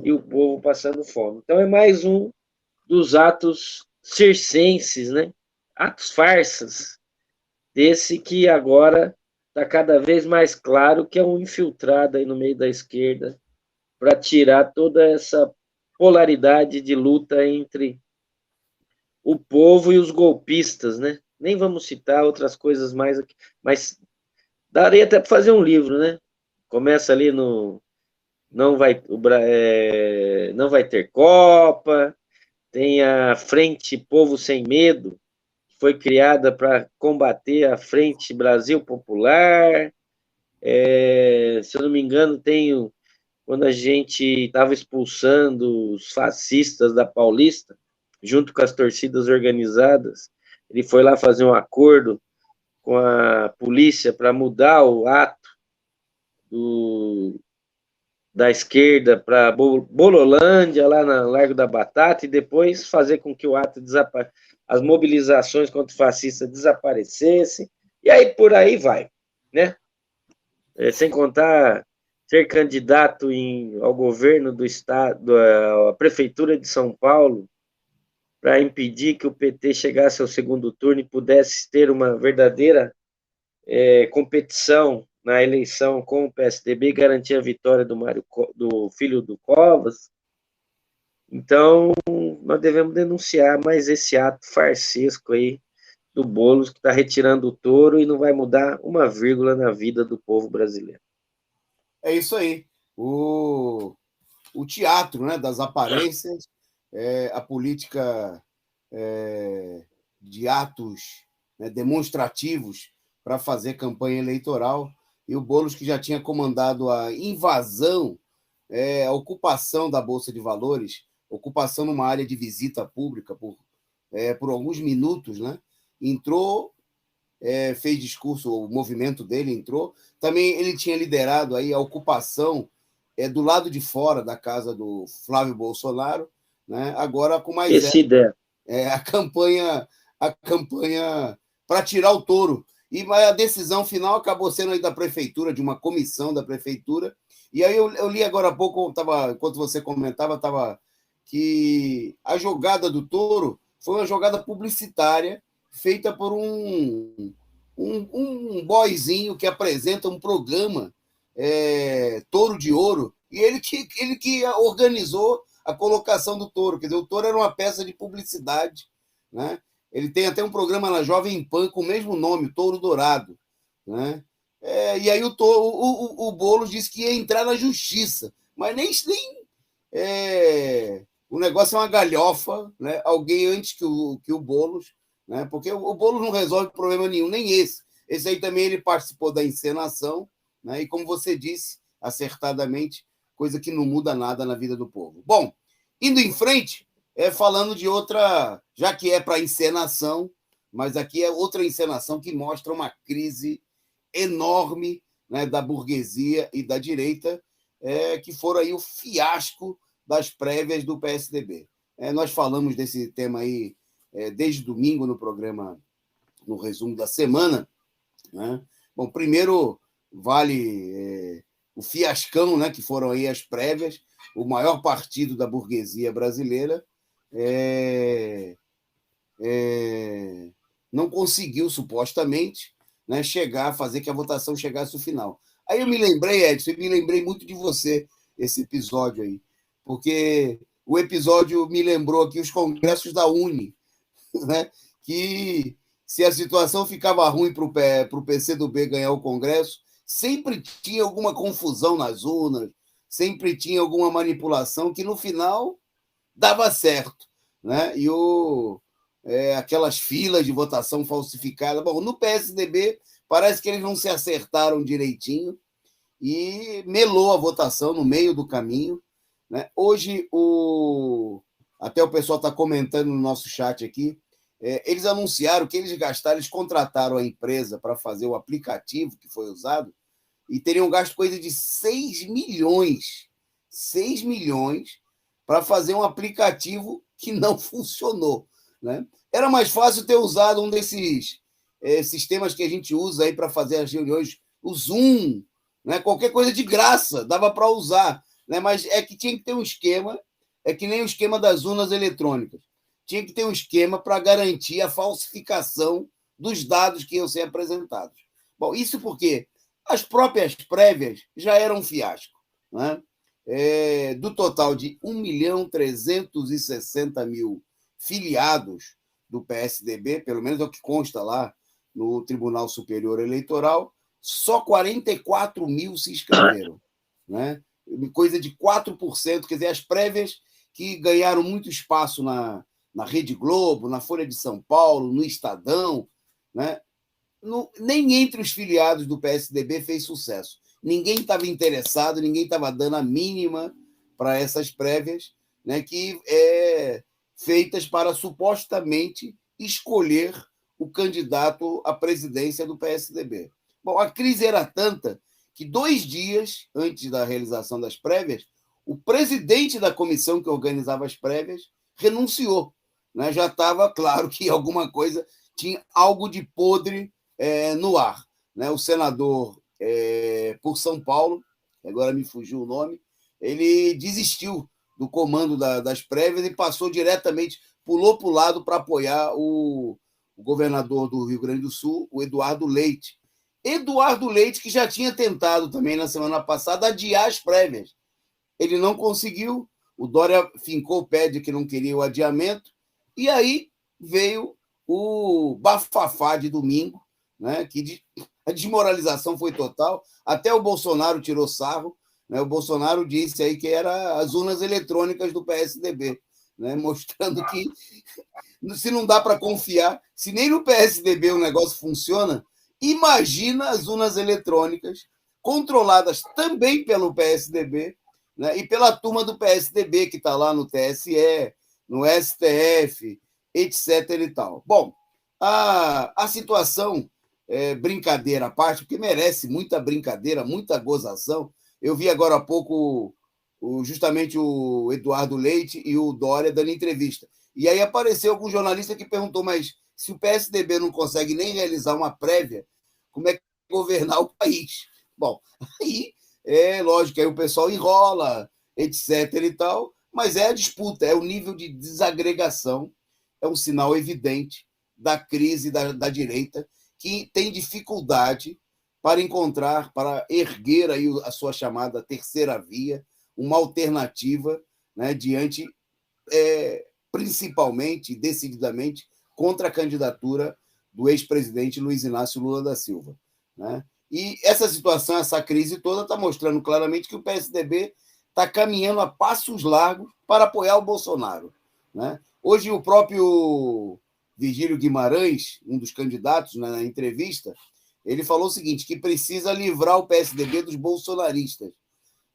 e o povo passando fome. Então é mais um dos atos circenses, né? Atos farsas, desse que agora está cada vez mais claro que é um infiltrado aí no meio da esquerda para tirar toda essa polaridade de luta entre o povo e os golpistas, né? Nem vamos citar outras coisas mais aqui, mas daria até para fazer um livro, né? Começa ali no não vai ter Copa, tem a Frente Povo Sem Medo, que foi criada para combater a Frente Brasil Popular. Se eu não me engano, tem quando a gente estava expulsando os fascistas da Paulista, junto com as torcidas organizadas, ele foi lá fazer um acordo com a polícia para mudar o ato da esquerda para Bololândia, lá na Largo da Batata, e depois fazer com que o ato as mobilizações contra o fascista desaparecessem, e aí por aí vai, né? Sem contar ser candidato ao governo do estado, à prefeitura de São Paulo, para impedir que o PT chegasse ao segundo turno e pudesse ter uma verdadeira competição na eleição com o PSDB e garantir a vitória do filho do Covas. Então, nós devemos denunciar mais esse ato farsesco aí do Boulos, que está retirando o touro e não vai mudar uma vírgula na vida do povo brasileiro. É isso aí. O teatro, né, das aparências a política de atos, né, demonstrativos para fazer campanha eleitoral, e o Boulos, que já tinha comandado a invasão, a ocupação da Bolsa de Valores, ocupação numa área de visita pública por alguns minutos, né? Entrou, fez discurso, o movimento dele entrou. Também ele tinha liderado aí a ocupação do lado de fora da casa do Flávio Bolsonaro, né? Agora com mais a campanha para tirar o touro. E a decisão final acabou sendo aí da prefeitura, de uma comissão da prefeitura. E aí eu li agora há pouco, enquanto você comentava, que a jogada do touro foi uma jogada publicitária feita por um boyzinho que apresenta um programa, Touro de Ouro, e ele que organizou a colocação do touro. Quer dizer, o touro era uma peça de publicidade, né? Ele tem até um programa na Jovem Pan com o mesmo nome, Touro Dourado, né? E aí o Boulos disse que ia entrar na justiça, mas nem o negócio é uma galhofa, né? Alguém antes que o Boulos, né? Porque o Boulos não resolve problema nenhum, nem esse. Esse aí também ele participou da encenação, né? E como você disse, acertadamente, coisa que não muda nada na vida do povo. Bom, indo em frente, falando de outra, já que é para encenação, mas aqui é outra encenação que mostra uma crise enorme, né, da burguesia e da direita, que foram aí o fiasco das prévias do PSDB. Nós falamos desse tema aí desde domingo no programa, no resumo da semana, né? Bom, primeiro vale o fiascão, né, que foram aí as prévias, o maior partido da burguesia brasileira não conseguiu, supostamente, né, fazer que a votação chegasse ao final. Aí eu me lembrei, Edson, muito de você, esse episódio aí, porque o episódio me lembrou aqui os congressos da Uni, né, que se a situação ficava ruim para o PCdoB ganhar o Congresso, sempre tinha alguma confusão nas urnas, sempre tinha alguma manipulação que, no final, dava certo, né? E aquelas filas de votação falsificada. Bom, no PSDB, parece que eles não se acertaram direitinho e melou a votação no meio do caminho, né? Hoje, até o pessoal está comentando no nosso chat aqui, eles anunciaram que eles contrataram a empresa para fazer o aplicativo que foi usado e teriam gasto coisa de 6 milhões. 6 milhões para fazer um aplicativo que não funcionou, né? Era mais fácil ter usado um desses sistemas que a gente usa aí para fazer as reuniões, o Zoom, né? Qualquer coisa de graça dava para usar, né? Mas é que tinha que ter um esquema, é que nem o esquema das urnas eletrônicas. Tinha que ter um esquema para garantir a falsificação dos dados que iam ser apresentados. Bom, isso porque as próprias prévias já eram um fiasco, né? Do total de 1.360.000 filiados do PSDB, pelo menos é o que consta lá no Tribunal Superior Eleitoral, só 44 mil se inscreveram, né? Coisa de 4%, quer dizer, as prévias que ganharam muito espaço na Rede Globo, na Folha de São Paulo, no Estadão, né? Nem entre os filiados do PSDB fez sucesso. Ninguém estava interessado, ninguém estava dando a mínima para essas prévias, né, que feitas para supostamente escolher o candidato à presidência do PSDB. Bom, a crise era tanta que 2 dias antes da realização das prévias, o presidente da comissão que organizava as prévias renunciou, né? Já estava claro que alguma coisa tinha algo de podre no ar, né? O senador por São Paulo, agora me fugiu o nome, ele desistiu do comando das prévias e passou diretamente, pulou para o lado para apoiar o governador do Rio Grande do Sul, o Eduardo Leite. Eduardo Leite, que já tinha tentado também na semana passada adiar as prévias. Ele não conseguiu, o Dória fincou o pé de que não queria o adiamento, e aí veio o bafafá de domingo, né, que a desmoralização foi total, até o Bolsonaro tirou sarro, né? O Bolsonaro disse aí que era as urnas eletrônicas do PSDB, né, mostrando que se não dá para confiar, se nem no PSDB o negócio funciona, imagina as urnas eletrônicas controladas também pelo PSDB, né, e pela turma do PSDB que está lá no TSE, no STF, etc. e tal. Bom, a situação, brincadeira à parte, porque merece muita brincadeira, muita gozação. Eu vi agora há pouco justamente o Eduardo Leite e o Dória dando entrevista. E aí apareceu algum jornalista que perguntou, mas se o PSDB não consegue nem realizar uma prévia, como é que vai governar o país? Bom, aí é lógico, aí o pessoal enrola, etc. e tal, mas é a disputa, é o nível de desagregação, é um sinal evidente da crise da direita, que tem dificuldade para encontrar, para erguer aí a sua chamada terceira via, uma alternativa, né, diante, principalmente e decididamente, contra a candidatura do ex-presidente Luiz Inácio Lula da Silva. Né? E essa situação, essa crise toda, está mostrando claramente que o PSDB está caminhando a passos largos para apoiar o Bolsonaro. Né? Hoje, o próprio Virgílio Guimarães, um dos candidatos, né, na entrevista, ele falou o seguinte, que precisa livrar o PSDB dos bolsonaristas.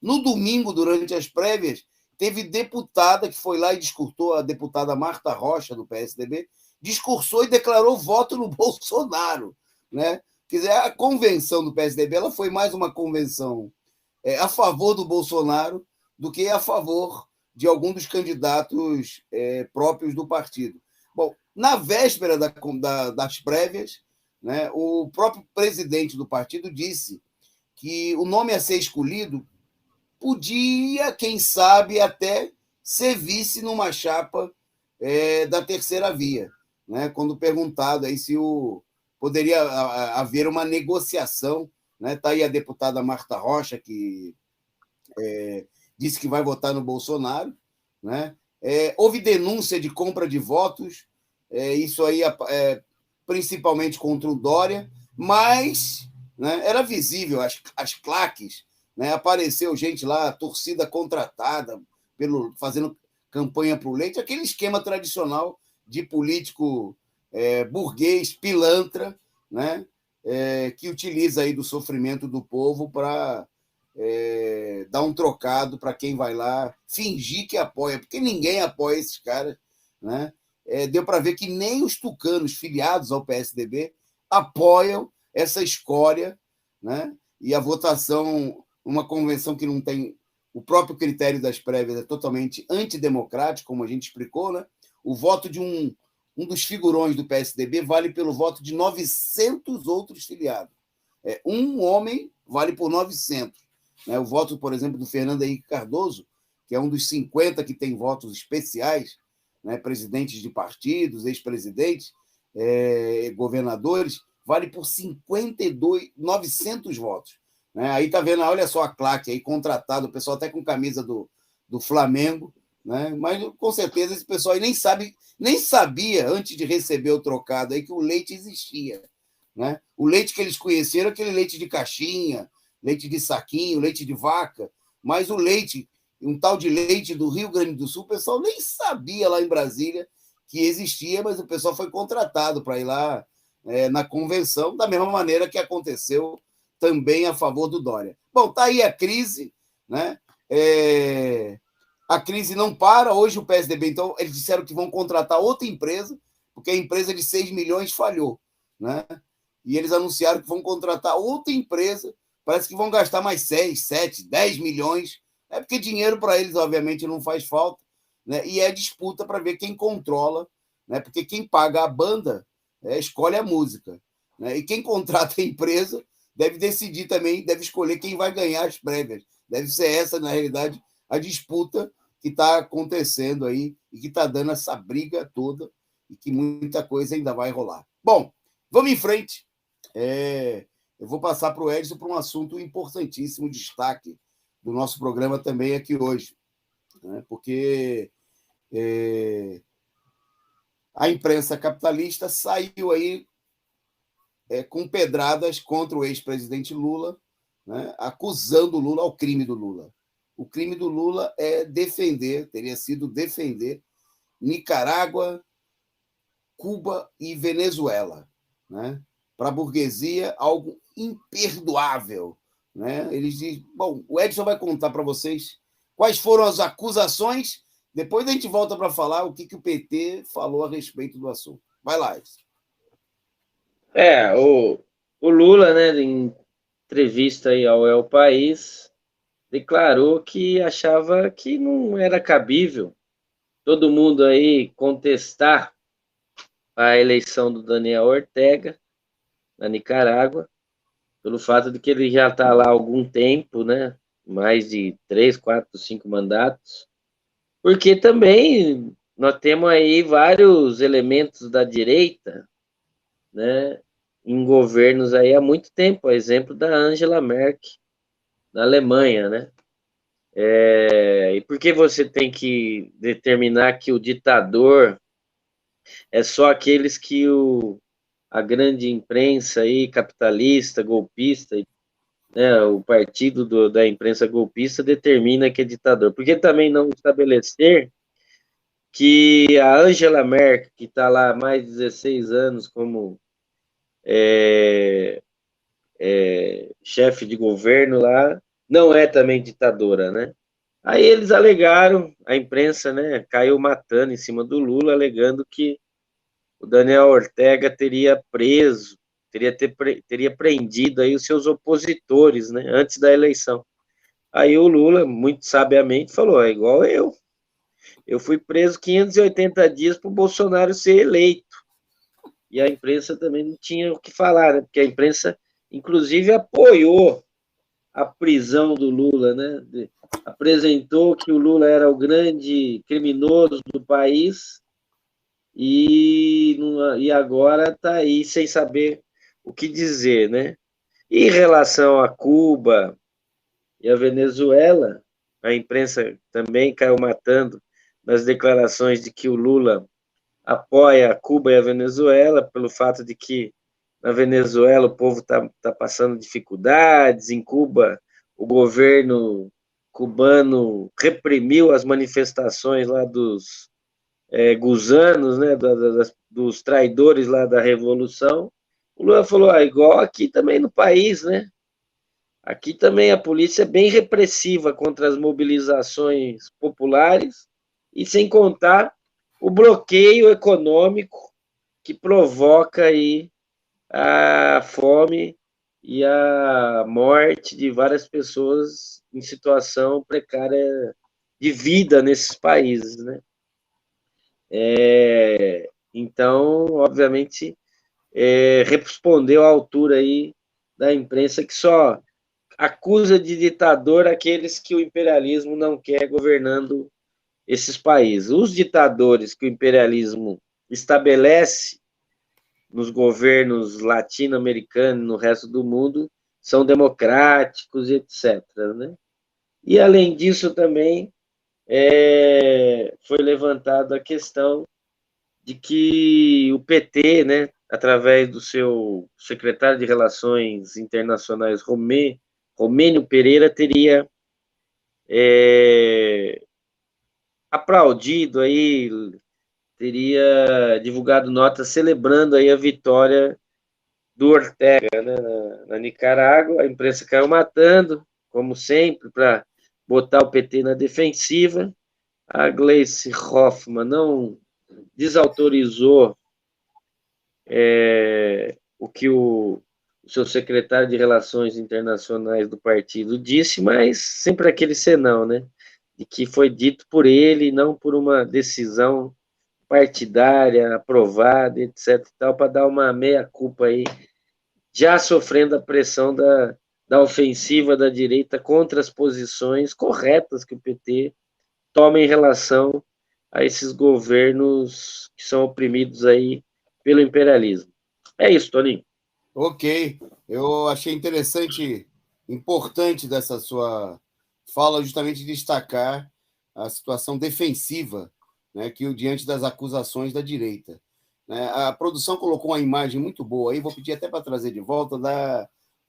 No domingo, durante as prévias, teve deputada que foi lá e discursou, a deputada Marta Rocha, do PSDB, discursou e declarou voto no Bolsonaro. Né? Quer dizer, a convenção do PSDB ela foi mais uma convenção a favor do Bolsonaro do que a favor de algum dos candidatos próprios do partido. Bom, na véspera das prévias, né, o próprio presidente do partido disse que o nome a ser escolhido podia, quem sabe, até ser vice numa chapa da terceira via, né? Quando perguntado aí se poderia haver uma negociação, né? Está aí a deputada Marta Rocha, que disse que vai votar no Bolsonaro, né? Houve denúncia de compra de votos, isso aí principalmente contra o Dória, mas, né, era visível as claques, né? Apareceu gente lá, torcida contratada, fazendo campanha para o Leite, aquele esquema tradicional de político burguês, pilantra, né? Que utiliza aí do sofrimento do povo para dar um trocado para quem vai lá fingir que apoia, porque ninguém apoia esses caras. Né? Deu para ver que nem os tucanos filiados ao PSDB apoiam essa escória, né? E a votação, uma convenção que não tem o próprio critério das prévias, é totalmente antidemocrático, como a gente explicou. Né? O voto de um dos figurões do PSDB vale pelo voto de 900 outros filiados. Um homem vale por 900. Né? O voto, por exemplo, do Fernando Henrique Cardoso, que é um dos 50 que tem votos especiais, né? Presidentes de partidos, ex-presidentes, governadores, vale por 900 votos. Né? Aí está vendo, olha só a claque aí, contratado, o pessoal até com camisa do Flamengo, né? Mas com certeza esse pessoal aí nem sabia, antes de receber o trocado, aí, que o leite existia. Né? O leite que eles conheceram, aquele leite de caixinha, leite de saquinho, leite de vaca, mas o leite, um tal de leite do Rio Grande do Sul, o pessoal nem sabia lá em Brasília que existia, mas o pessoal foi contratado para ir lá na convenção, da mesma maneira que aconteceu também a favor do Dória. Bom, está aí a crise, né? A crise não para. Hoje o PSDB, então, eles disseram que vão contratar outra empresa, porque a empresa de 6 milhões falhou. Né? E eles anunciaram que vão contratar outra empresa, parece que vão gastar mais 6, 7, 10 milhões, porque dinheiro para eles, obviamente, não faz falta, né? E é disputa para ver quem controla, né? Porque quem paga a banda escolhe a música, né? E quem contrata a empresa deve decidir também, deve escolher quem vai ganhar as prévias. Deve ser essa, na realidade, a disputa que está acontecendo aí e que está dando essa briga toda e que muita coisa ainda vai rolar. Bom, vamos em frente. Eu vou passar para o Edson para um assunto importantíssimo, destaque do nosso programa também aqui hoje, né? Porque a imprensa capitalista saiu aí com pedradas contra o ex-presidente Lula, né? Acusando o Lula ao crime do Lula. O crime do Lula teria sido defender Nicarágua, Cuba e Venezuela. Né? Para a burguesia, algo imperdoável. Né? Eles dizem... Bom, o Edson vai contar para vocês quais foram as acusações, depois a gente volta para falar o que o PT falou a respeito do assunto. Vai lá, Edson. O Lula, né, em entrevista aí ao El País, declarou que achava que não era cabível todo mundo aí contestar a eleição do Daniel Ortega na Nicarágua, pelo fato de que ele já está lá há algum tempo, né? Mais de 3, 4, 5 mandatos, porque também nós temos aí vários elementos da direita, né? Em governos aí há muito tempo, a exemplo da Angela Merkel, na Alemanha, né? E por que você tem que determinar que o ditador é só aqueles que a grande imprensa aí, capitalista, golpista, né, o partido da imprensa golpista determina que é ditador? Por que também não estabelecer que a Angela Merkel, que está lá há mais de 16 anos como chefe de governo lá, não é também ditadora, né? Aí eles alegaram, a imprensa, né, caiu matando em cima do Lula, alegando que o Daniel Ortega teria preso, teria prendido aí os seus opositores, né, antes da eleição. Aí o Lula, muito sabiamente, falou: é igual eu fui preso 580 dias para o Bolsonaro ser eleito. E a imprensa também não tinha o que falar, né, porque a imprensa, inclusive, apoiou a prisão do Lula, né? Apresentou que o Lula era o grande criminoso do país e agora está aí sem saber o que dizer, né? E em relação a Cuba e a Venezuela, a imprensa também caiu matando nas declarações de que o Lula apoia a Cuba e a Venezuela pelo fato de que na Venezuela o povo tá passando dificuldades, em Cuba o governo cubano reprimiu as manifestações lá dos gusanos, né, dos traidores lá da Revolução. O Lula falou: igual aqui também no país, né? Aqui também a polícia é bem repressiva contra as mobilizações populares e sem contar o bloqueio econômico que provoca aí a fome e a morte de várias pessoas em situação precária de vida nesses países, né? Então, obviamente, respondeu à altura aí da imprensa que só acusa de ditador aqueles que o imperialismo não quer governando esses países. Os ditadores que o imperialismo estabelece nos governos latino-americanos e no resto do mundo são democráticos, etc. Né? E, além disso, também foi levantada a questão de que o PT, né, através do seu secretário de Relações Internacionais, Romênio Pereira, teria aplaudido aí, teria divulgado notas celebrando aí a vitória do Ortega, né, na Nicarágua. A imprensa caiu matando, como sempre, para botar o PT na defensiva. A Gleice Hoffmann não desautorizou o que o seu secretário de Relações Internacionais do partido disse, mas sempre aquele senão, né? De que foi dito por ele, não por uma decisão partidária, aprovada, etc. Para dar uma meia-culpa aí, já sofrendo a pressão da ofensiva da direita contra as posições corretas que o PT toma em relação a esses governos que são oprimidos aí pelo imperialismo. É isso, Toninho. Ok. Eu achei interessante, importante dessa sua fala, justamente destacar a situação defensiva, né, que diante das acusações da direita. Né? A produção colocou uma imagem muito boa aí, vou pedir até para trazer de volta,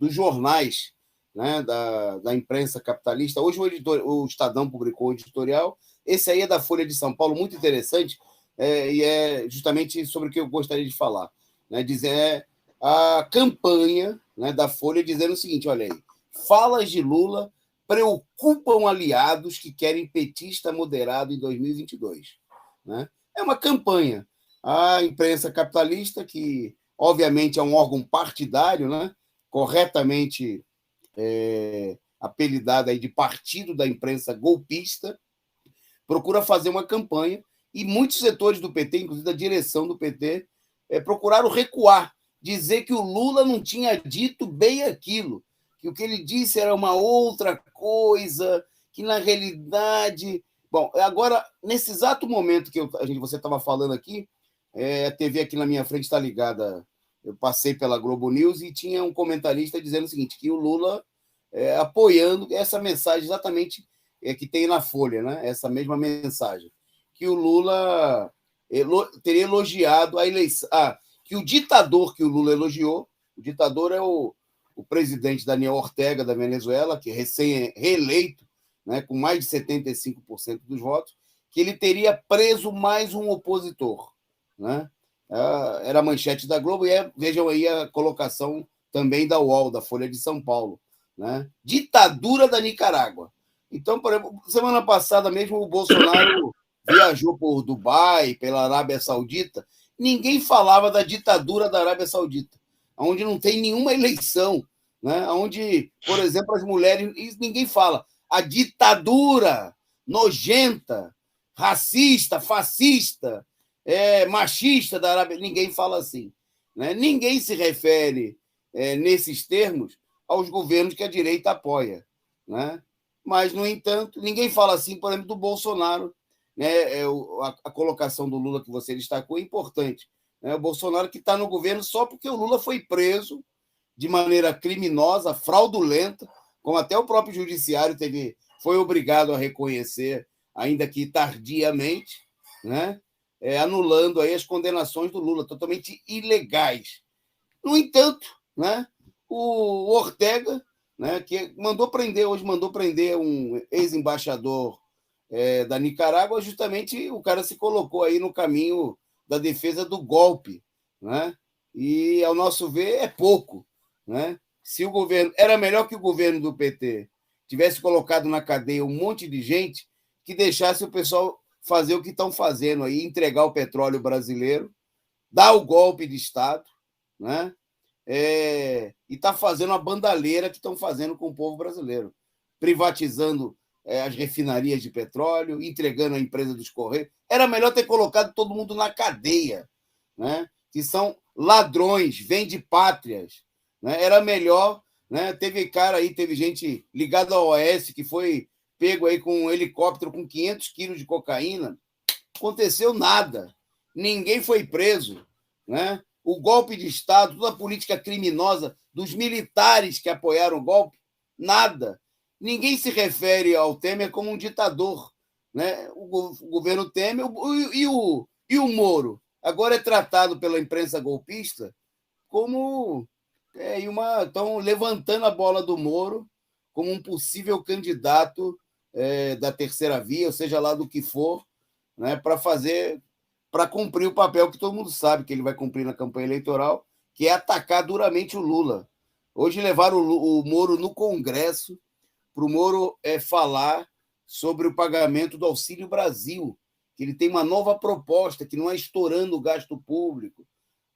dos jornais, né, da imprensa capitalista. Hoje o Estadão publicou um editorial, esse aí é da Folha de São Paulo, muito interessante, e é justamente sobre o que eu gostaria de falar. Né? Dizer a campanha, né, da Folha dizendo o seguinte: olha aí, falas de Lula preocupam aliados que querem petista moderado em 2022. Né? É uma campanha. A imprensa capitalista, que obviamente é um órgão partidário, né, corretamente apelidada aí de partido da imprensa golpista, procura fazer uma campanha e muitos setores do PT, inclusive da direção do PT, procuraram recuar, dizer que o Lula não tinha dito bem aquilo, que o que ele disse era uma outra coisa, que na realidade... Bom, agora, nesse exato momento que você estava falando aqui, a TV aqui na minha frente está ligada, eu passei pela Globo News e tinha um comentarista dizendo o seguinte, que o Lula apoiando essa mensagem exatamente que tem na Folha, né? Essa mesma mensagem, que o Lula teria elogiado a eleição, que o ditador que o Lula elogiou, o ditador é o presidente Daniel Ortega, da Venezuela, que é recém-reeleito, né, com mais de 75% dos votos, que ele teria preso mais um opositor. Né? Era a manchete da Globo, e vejam aí a colocação também da UOL, da Folha de São Paulo. Né? Ditadura da Nicarágua. Então, por exemplo, semana passada mesmo o Bolsonaro viajou por Dubai, pela Arábia Saudita, ninguém falava da ditadura da Arábia Saudita, onde não tem nenhuma eleição, né? Onde, por exemplo, as mulheres, ninguém fala. A ditadura nojenta, racista, fascista, machista da Arábia, ninguém fala assim. Né? Ninguém se refere nesses termos aos governos que a direita apoia. Né? Mas, no entanto, ninguém fala assim, por exemplo, do Bolsonaro. Né? A colocação do Lula que você destacou é importante. Né? O Bolsonaro que está no governo só porque o Lula foi preso de maneira criminosa, fraudulenta, como até o próprio judiciário foi obrigado a reconhecer, ainda que tardiamente, né? Anulando aí as condenações do Lula, totalmente ilegais. No entanto, né, o Ortega, né, que hoje mandou prender um ex-embaixador da Nicarágua, justamente o cara se colocou aí no caminho da defesa do golpe. Né? E, ao nosso ver, é pouco. Né? Se o governo... Era melhor que o governo do PT tivesse colocado na cadeia um monte de gente que deixasse o pessoal fazer o que estão fazendo aí, entregar o petróleo brasileiro, dar o golpe de Estado, né? E está fazendo a bandalheira que estão fazendo com o povo brasileiro, privatizando as refinarias de petróleo, entregando a empresa dos Correios. Era melhor ter colocado todo mundo na cadeia, né? Que são ladrões, vende-pátrias. Né? Era melhor... Né? Teve gente ligada ao OAS que foi pego aí com um helicóptero com 500 quilos de cocaína. Não aconteceu nada. Ninguém foi preso. Né? O golpe de Estado, toda a política criminosa dos militares que apoiaram o golpe, nada. Ninguém se refere ao Temer como um ditador. Né? O governo Temer e o Moro agora é tratado pela imprensa golpista como... estão levantando a bola do Moro como um possível candidato da terceira via, ou seja lá do que for, né, para cumprir o papel que todo mundo sabe que ele vai cumprir na campanha eleitoral, que é atacar duramente o Lula. Hoje levaram o Moro no Congresso para o Moro falar sobre o pagamento do Auxílio Brasil, que ele tem uma nova proposta, que não é estourando o gasto público.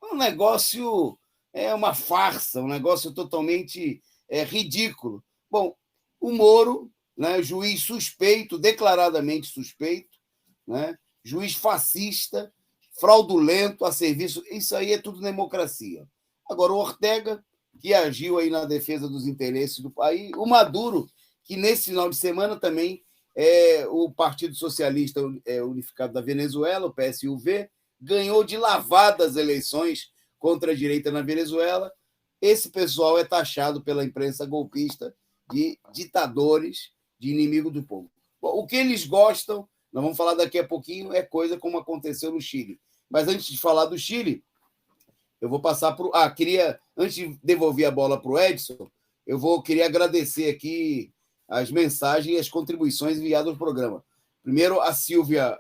É um negócio... É uma farsa, um negócio totalmente ridículo. Bom, o Moro, né, juiz suspeito, declaradamente suspeito, né, juiz fascista, fraudulento a serviço... Isso aí é tudo democracia. Agora, o Ortega, que agiu aí na defesa dos interesses do país, o Maduro, que nesse final de semana também o Partido Socialista Unificado da Venezuela, o PSUV, ganhou de lavada as eleições contra a direita na Venezuela. Esse pessoal é taxado pela imprensa golpista de ditadores, de inimigo do povo. Bom, o que eles gostam, nós vamos falar daqui a pouquinho, é coisa como aconteceu no Chile. Mas antes de falar do Chile, eu vou passar para antes de devolver a bola para o Edson, queria agradecer aqui as mensagens e as contribuições enviadas ao programa. Primeiro, a Silvia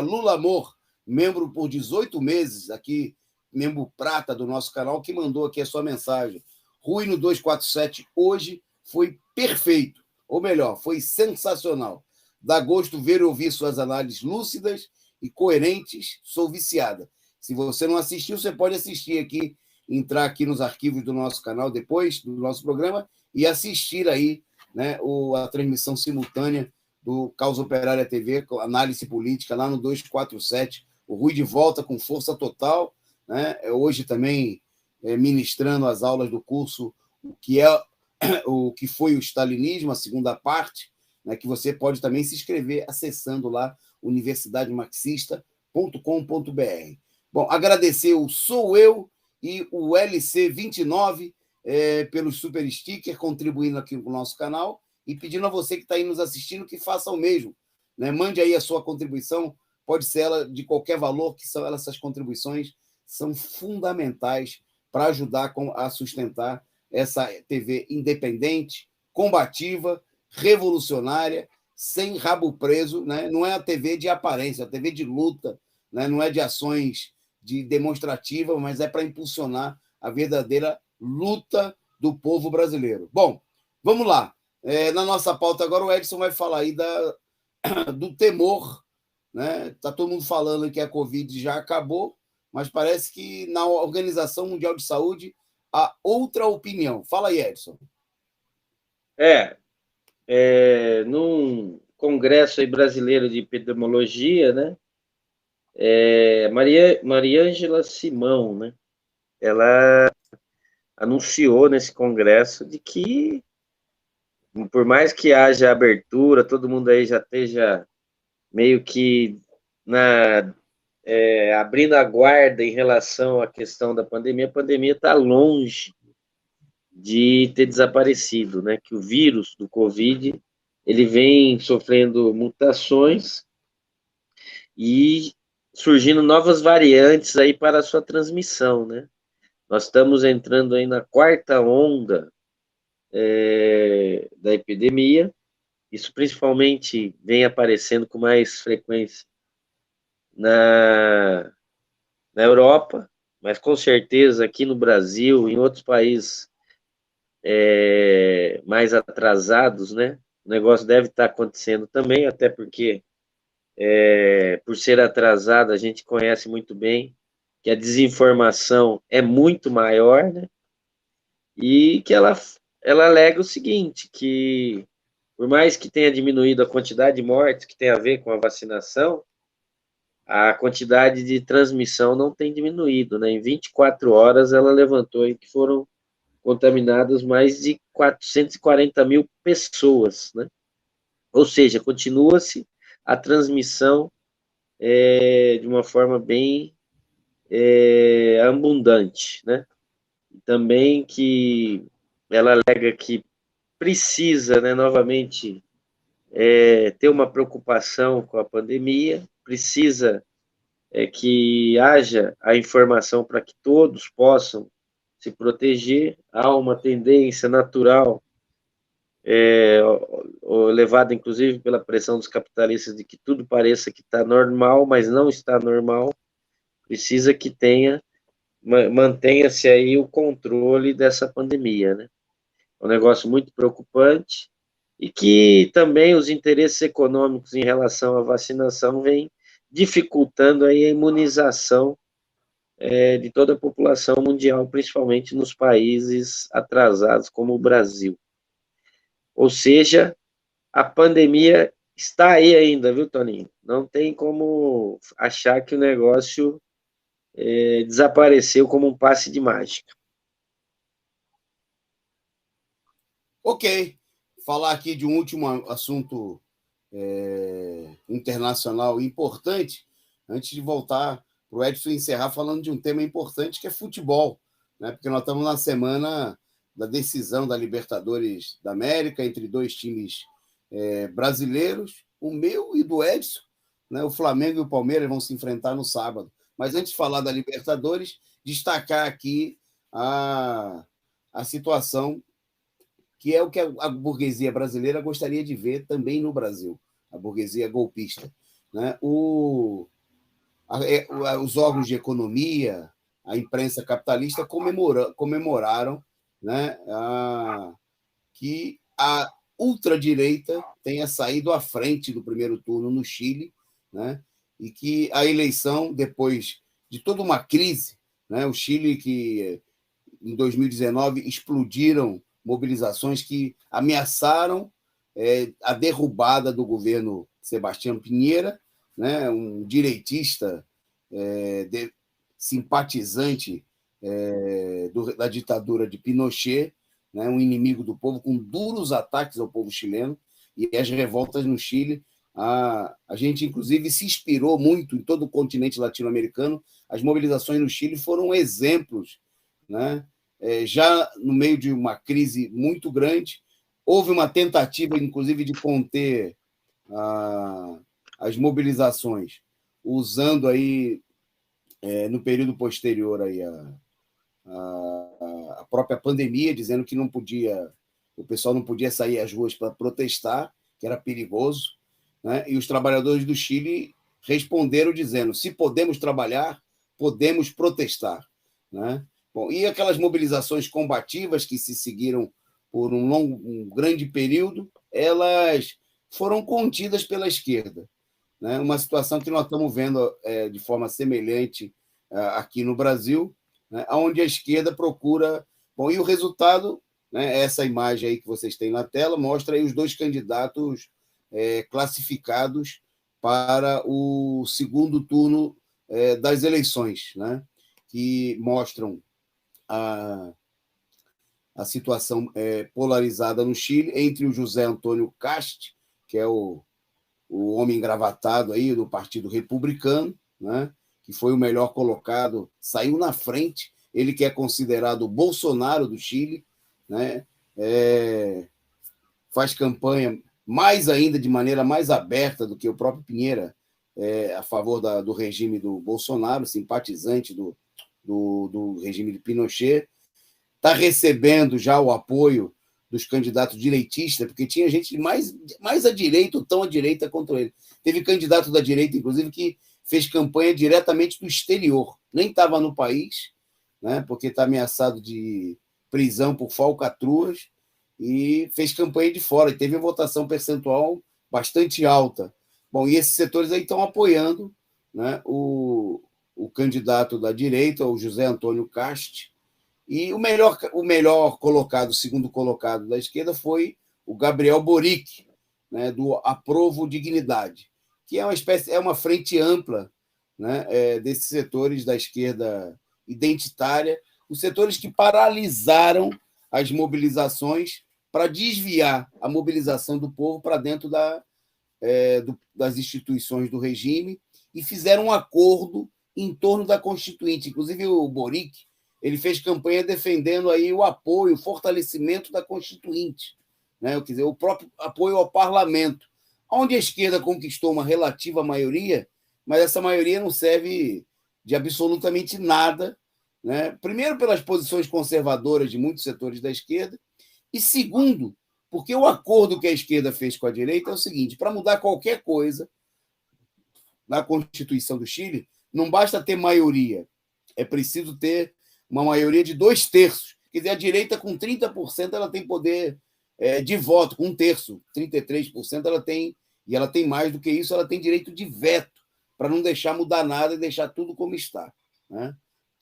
Lula Amor, membro por 18 meses, aqui, membro prata do nosso canal, que mandou aqui a sua mensagem. Rui no 247 hoje foi perfeito, ou melhor, foi sensacional. Dá gosto ver e ouvir suas análises lúcidas e coerentes. Sou viciada. Se você não assistiu, você pode assistir aqui, entrar aqui nos arquivos do nosso canal depois do nosso programa e assistir aí, né, a transmissão simultânea do Causa Operária TV, com análise política lá no 247. O Rui de volta com força total, né? Hoje também ministrando as aulas do curso o que foi o stalinismo, a segunda parte, né, que você pode também se inscrever acessando lá universidademarxista.com.br. Bom, agradecer o Sou Eu e o LC29 pelos super stickers, contribuindo aqui no nosso canal e pedindo a você que está aí nos assistindo que faça o mesmo. Né? Mande aí a sua contribuição, pode ser ela de qualquer valor, que são essas contribuições são fundamentais para ajudar a sustentar essa TV independente, combativa, revolucionária, sem rabo preso, né? Não é a TV de aparência, é a TV de luta, né? Não é de ações demonstrativas, mas é para impulsionar a verdadeira luta do povo brasileiro. Bom, vamos lá. Na nossa pauta agora, o Edson vai falar aí do temor, né? Está todo mundo falando que a Covid já acabou, mas parece que na Organização Mundial de Saúde há outra opinião. Fala aí, Edson. Num congresso aí brasileiro de epidemiologia, né? Mariângela Simão, né? Ela anunciou nesse congresso de que, por mais que haja abertura, todo mundo aí já esteja meio que abrindo a guarda em relação à questão da pandemia, a pandemia está longe de ter desaparecido, né? Que o vírus do Covid ele vem sofrendo mutações e surgindo novas variantes aí para a sua transmissão, né? Nós estamos entrando aí na quarta onda da epidemia. Isso principalmente vem aparecendo com mais frequência na Europa, mas com certeza aqui no Brasil, em outros países mais atrasados, né? O negócio deve estar acontecendo também, até porque, por ser atrasado, a gente conhece muito bem que a desinformação é muito maior, né? E que ela alega o seguinte, que por mais que tenha diminuído a quantidade de mortes que tem a ver com a vacinação, a quantidade de transmissão não tem diminuído, né? Em 24 horas ela levantou aí que foram contaminadas mais de 440 mil pessoas, né? Ou seja, continua-se a transmissão de uma forma bem abundante, né? Também que ela alega que precisa, né, novamente, ter uma preocupação com a pandemia, precisa que haja a informação para que todos possam se proteger. Há uma tendência natural, levada inclusive pela pressão dos capitalistas, de que tudo pareça que está normal, mas não está normal. Precisa que mantenha-se aí o controle dessa pandemia, né? É um negócio muito preocupante e que também os interesses econômicos em relação à vacinação vêm dificultando aí a imunização de toda a população mundial, principalmente nos países atrasados como o Brasil. Ou seja, a pandemia está aí ainda, viu, Toninho? Não tem como achar que o negócio desapareceu como um passe de mágica. Ok. Falar aqui de um último assunto internacional importante, antes de voltar para o Edson encerrar falando de um tema importante que é futebol, né? Porque nós estamos na semana da decisão da Libertadores da América entre dois times brasileiros, o meu e do Edson, né? O Flamengo e o Palmeiras vão se enfrentar no sábado. Mas antes de falar da Libertadores, destacar aqui a situação que é o que a burguesia brasileira gostaria de ver também no Brasil, a burguesia golpista. Né? os órgãos de economia, a imprensa capitalista comemoraram, né, que a ultradireita tenha saído à frente do primeiro turno no Chile, né, e que a eleição, depois de toda uma crise, né, o Chile, que em 2019 explodiram mobilizações que ameaçaram a derrubada do governo Sebastião Pinheira, né, um direitista simpatizante da ditadura de Pinochet, né, um inimigo do povo, com duros ataques ao povo chileno, e as revoltas no Chile. A gente, inclusive, se inspirou muito em todo o continente latino-americano. As mobilizações no Chile foram exemplos, né? Já no meio de uma crise muito grande, houve uma tentativa, inclusive, de conter as mobilizações, usando aí, no período posterior aí a própria pandemia, dizendo que não podia, o pessoal não podia sair às ruas para protestar, que era perigoso, né? E os trabalhadores do Chile responderam dizendo: se podemos trabalhar, podemos protestar, né? Bom, e aquelas mobilizações combativas que se seguiram por um grande período, elas foram contidas pela esquerda, né? Uma situação que nós estamos vendo de forma semelhante aqui no Brasil, né? Onde a esquerda procura... Bom, e o resultado, né, essa imagem aí que vocês têm na tela, mostra aí os dois candidatos classificados para o segundo turno das eleições, né? Que mostram a situação polarizada no Chile entre o José Antônio Cast, que é o homem engravatado aí do Partido Republicano, né, que foi o melhor colocado, saiu na frente, ele que é considerado o Bolsonaro do Chile, né, faz campanha mais ainda, de maneira mais aberta do que o próprio Pinheira, a favor do regime do Bolsonaro, simpatizante do regime de Pinochet. Está recebendo já o apoio dos candidatos direitistas, porque tinha gente mais à direita ou tão à direita contra ele. Teve candidato da direita, inclusive, que fez campanha diretamente do exterior, nem estava no país, né, porque está ameaçado de prisão por falcatruas, e fez campanha de fora, e teve uma votação percentual bastante alta. Bom, e esses setores aí estão apoiando, né, o candidato da direita, o José Antônio Cast, e o melhor colocado, o segundo colocado da esquerda, foi o Gabriel Boric, né, do Aprovo Dignidade, que é uma frente ampla, né, desses setores da esquerda identitária, os setores que paralisaram as mobilizações para desviar a mobilização do povo para dentro das instituições do regime, e fizeram um acordo em torno da Constituinte. Inclusive, o Boric, ele fez campanha defendendo aí o apoio, o fortalecimento da Constituinte, né? Quer dizer, o próprio apoio ao parlamento, onde a esquerda conquistou uma relativa maioria, mas essa maioria não serve de absolutamente nada, né? Primeiro, pelas posições conservadoras de muitos setores da esquerda, e segundo, porque o acordo que a esquerda fez com a direita é o seguinte: para mudar qualquer coisa na Constituição do Chile, não basta ter maioria, é preciso ter uma maioria de 2/3. Quer dizer, a direita, com 30%, ela tem poder de voto, com 1/3, 33% ela tem, e ela tem mais do que isso, ela tem direito de veto, para não deixar mudar nada e deixar tudo como está, né?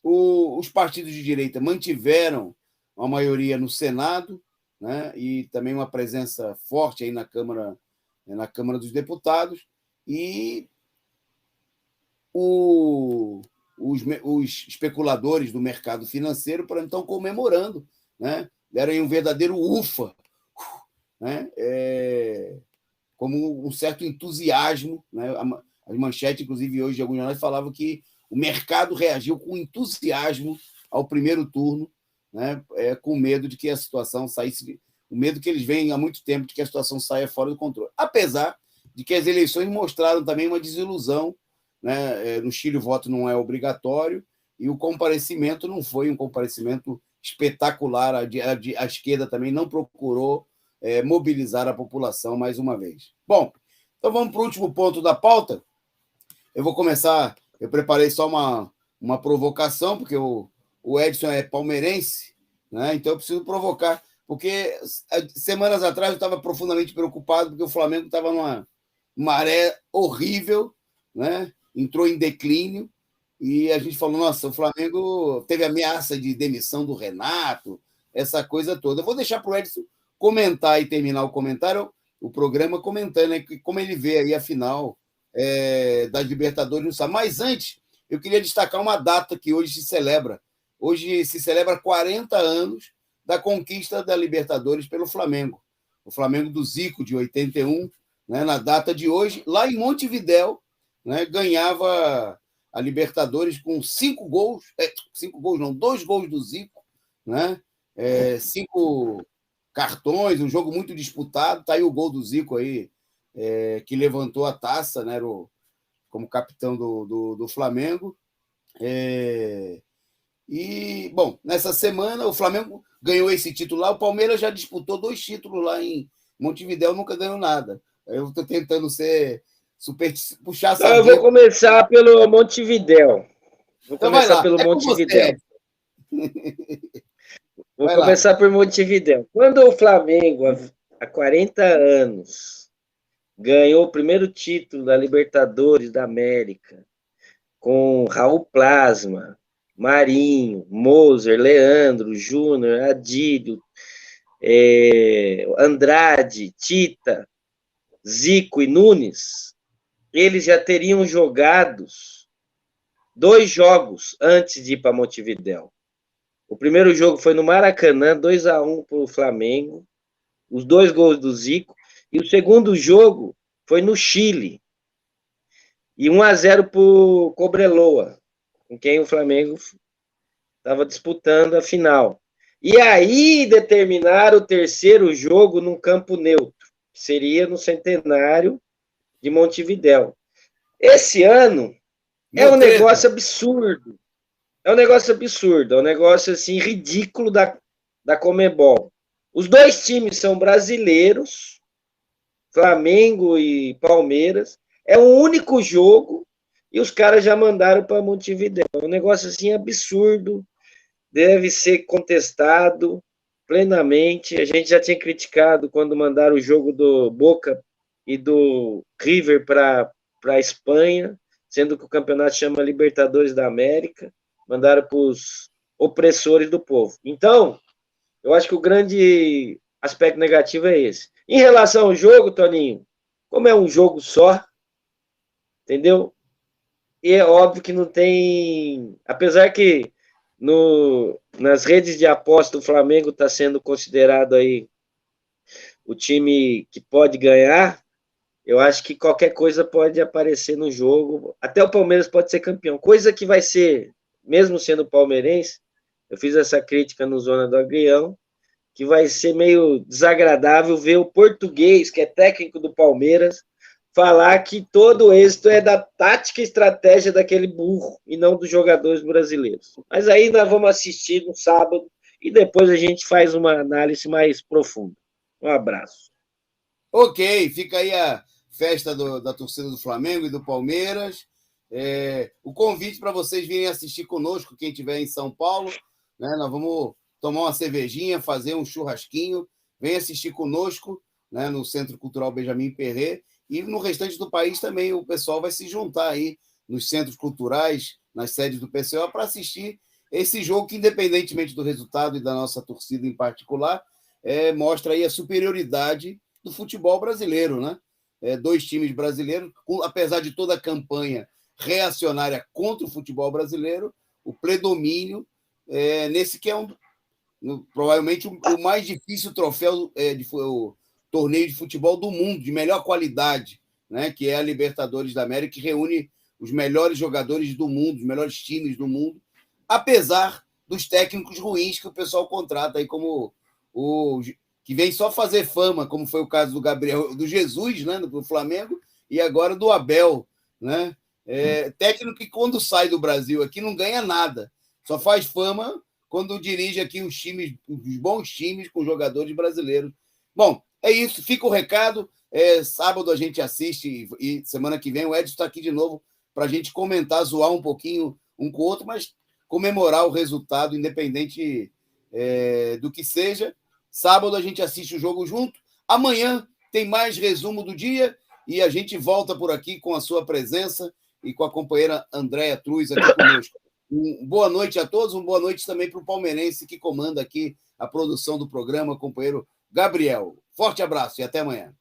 Os partidos de direita mantiveram uma maioria no Senado, né, e também uma presença forte aí na Câmara dos Deputados, e os especuladores do mercado financeiro estão comemorando, né? Deram aí um verdadeiro ufa, né? Como um certo entusiasmo, né? As manchetes, inclusive, hoje de alguns jornais falavam que o mercado reagiu com entusiasmo ao primeiro turno, né? Com medo de que a situação saísse, o medo que eles veem há muito tempo de que a situação saia fora do controle. Apesar de que as eleições mostraram também uma desilusão, né? No Chile, o voto não é obrigatório, e o comparecimento não foi um comparecimento espetacular. A esquerda também não procurou mobilizar a população mais uma vez. Bom, então vamos para o último ponto da pauta. Eu vou começar Eu preparei só uma provocação, porque o Edson é palmeirense, né? Então eu preciso provocar. Porque semanas atrás eu estava profundamente preocupado, porque o Flamengo estava numa maré horrível, né? Entrou em declínio, e a gente falou: nossa, o Flamengo teve ameaça de demissão do Renato, essa coisa toda. Eu vou deixar para o Edson comentar e terminar o comentário, o programa comentando, né, como ele vê aí a final das Libertadores no sábado. Mas antes, eu queria destacar uma data que hoje se celebra. Hoje se celebra 40 anos da conquista da Libertadores pelo Flamengo. O Flamengo do Zico, de 81, né, na data de hoje, lá em Montevidéu, né, ganhava a Libertadores com 5 gols, 5 gols não, 2 gols do Zico, né, 5 cartões, um jogo muito disputado. Está aí o gol do Zico aí, que levantou a taça, né, como capitão do Flamengo. E, bom, nessa semana o Flamengo ganhou esse título lá, o Palmeiras já disputou 2 títulos lá em Montevidéu, nunca ganhou nada. Eu estou tentando puxar a Então, eu vou começar pelo Montevidéu. Então vai lá, é com você. Vou começar por Montevidéu. Quando o Flamengo, há 40 anos, ganhou o primeiro título da Libertadores da América, com Raul Plasma, Marinho, Moser, Leandro, Júnior, Adílio, Andrade, Tita, Zico e Nunes, eles já teriam jogado 2 jogos antes de ir para Montevidéu. O primeiro jogo foi no Maracanã, 2-1 para o Flamengo, os 2 gols do Zico, e o segundo jogo foi no Chile, e 1-0 para o Cobreloa, com quem o Flamengo estava disputando a final. E aí determinaram o terceiro jogo num campo neutro, que seria no Centenário de Montevidéu. Esse ano é um negócio absurdo. É um negócio assim ridículo da Conmebol. Os 2 times são brasileiros, Flamengo e Palmeiras. É um único jogo e os caras já mandaram para Montevidéu. É um negócio assim absurdo, deve ser contestado plenamente. A gente já tinha criticado quando mandaram o jogo do Boca e do River para a Espanha, sendo que o campeonato chama Libertadores da América. Mandaram para os opressores do povo. Então, eu acho que o grande aspecto negativo é esse. Em relação ao jogo, Toninho, como é um jogo só, entendeu? E é óbvio que não tem. Apesar que nas redes de aposta o Flamengo está sendo considerado aí o time que pode ganhar, eu acho que qualquer coisa pode aparecer no jogo. Até o Palmeiras pode ser campeão. Coisa que vai ser, mesmo sendo palmeirense, eu fiz essa crítica no Zona do Agrião, que vai ser meio desagradável ver o português, que é técnico do Palmeiras, falar que todo o êxito é da tática e estratégia daquele burro e não dos jogadores brasileiros. Mas aí nós vamos assistir no sábado e depois a gente faz uma análise mais profunda. Um abraço. Ok, fica aí a festa da torcida do Flamengo e do Palmeiras. O convite para vocês virem assistir conosco, quem estiver em São Paulo, né? Nós vamos tomar uma cervejinha, fazer um churrasquinho, vem assistir conosco, né, no Centro Cultural Benjamin Perret, e no restante do país também o pessoal vai se juntar aí nos centros culturais, nas sedes do PCO, para assistir esse jogo que, independentemente do resultado e da nossa torcida em particular, mostra aí a superioridade do futebol brasileiro, né? 2 times brasileiros, apesar de toda a campanha reacionária contra o futebol brasileiro, o predomínio nesse que é provavelmente o mais difícil troféu o torneio de futebol do mundo, de melhor qualidade, né? Que é a Libertadores da América, que reúne os melhores jogadores do mundo, os melhores times do mundo, apesar dos técnicos ruins que o pessoal contrata aí, como que vem só fazer fama, como foi o caso do Jesus, né, do Flamengo, e agora do Abel, né? Técnico que, quando sai do Brasil aqui, não ganha nada, só faz fama quando dirige aqui os bons times com jogadores brasileiros. Bom, é isso, fica o recado. Sábado a gente assiste e semana que vem o Edson está aqui de novo para a gente comentar, zoar um pouquinho um com o outro, mas comemorar o resultado, independente do que seja. Sábado a gente assiste o jogo junto. Amanhã tem mais resumo do dia e a gente volta por aqui com a sua presença e com a companheira Andréa Truz aqui conosco. Boa noite a todos, uma boa noite também para o palmeirense que comanda aqui a produção do programa, o companheiro Gabriel. Forte abraço e até amanhã.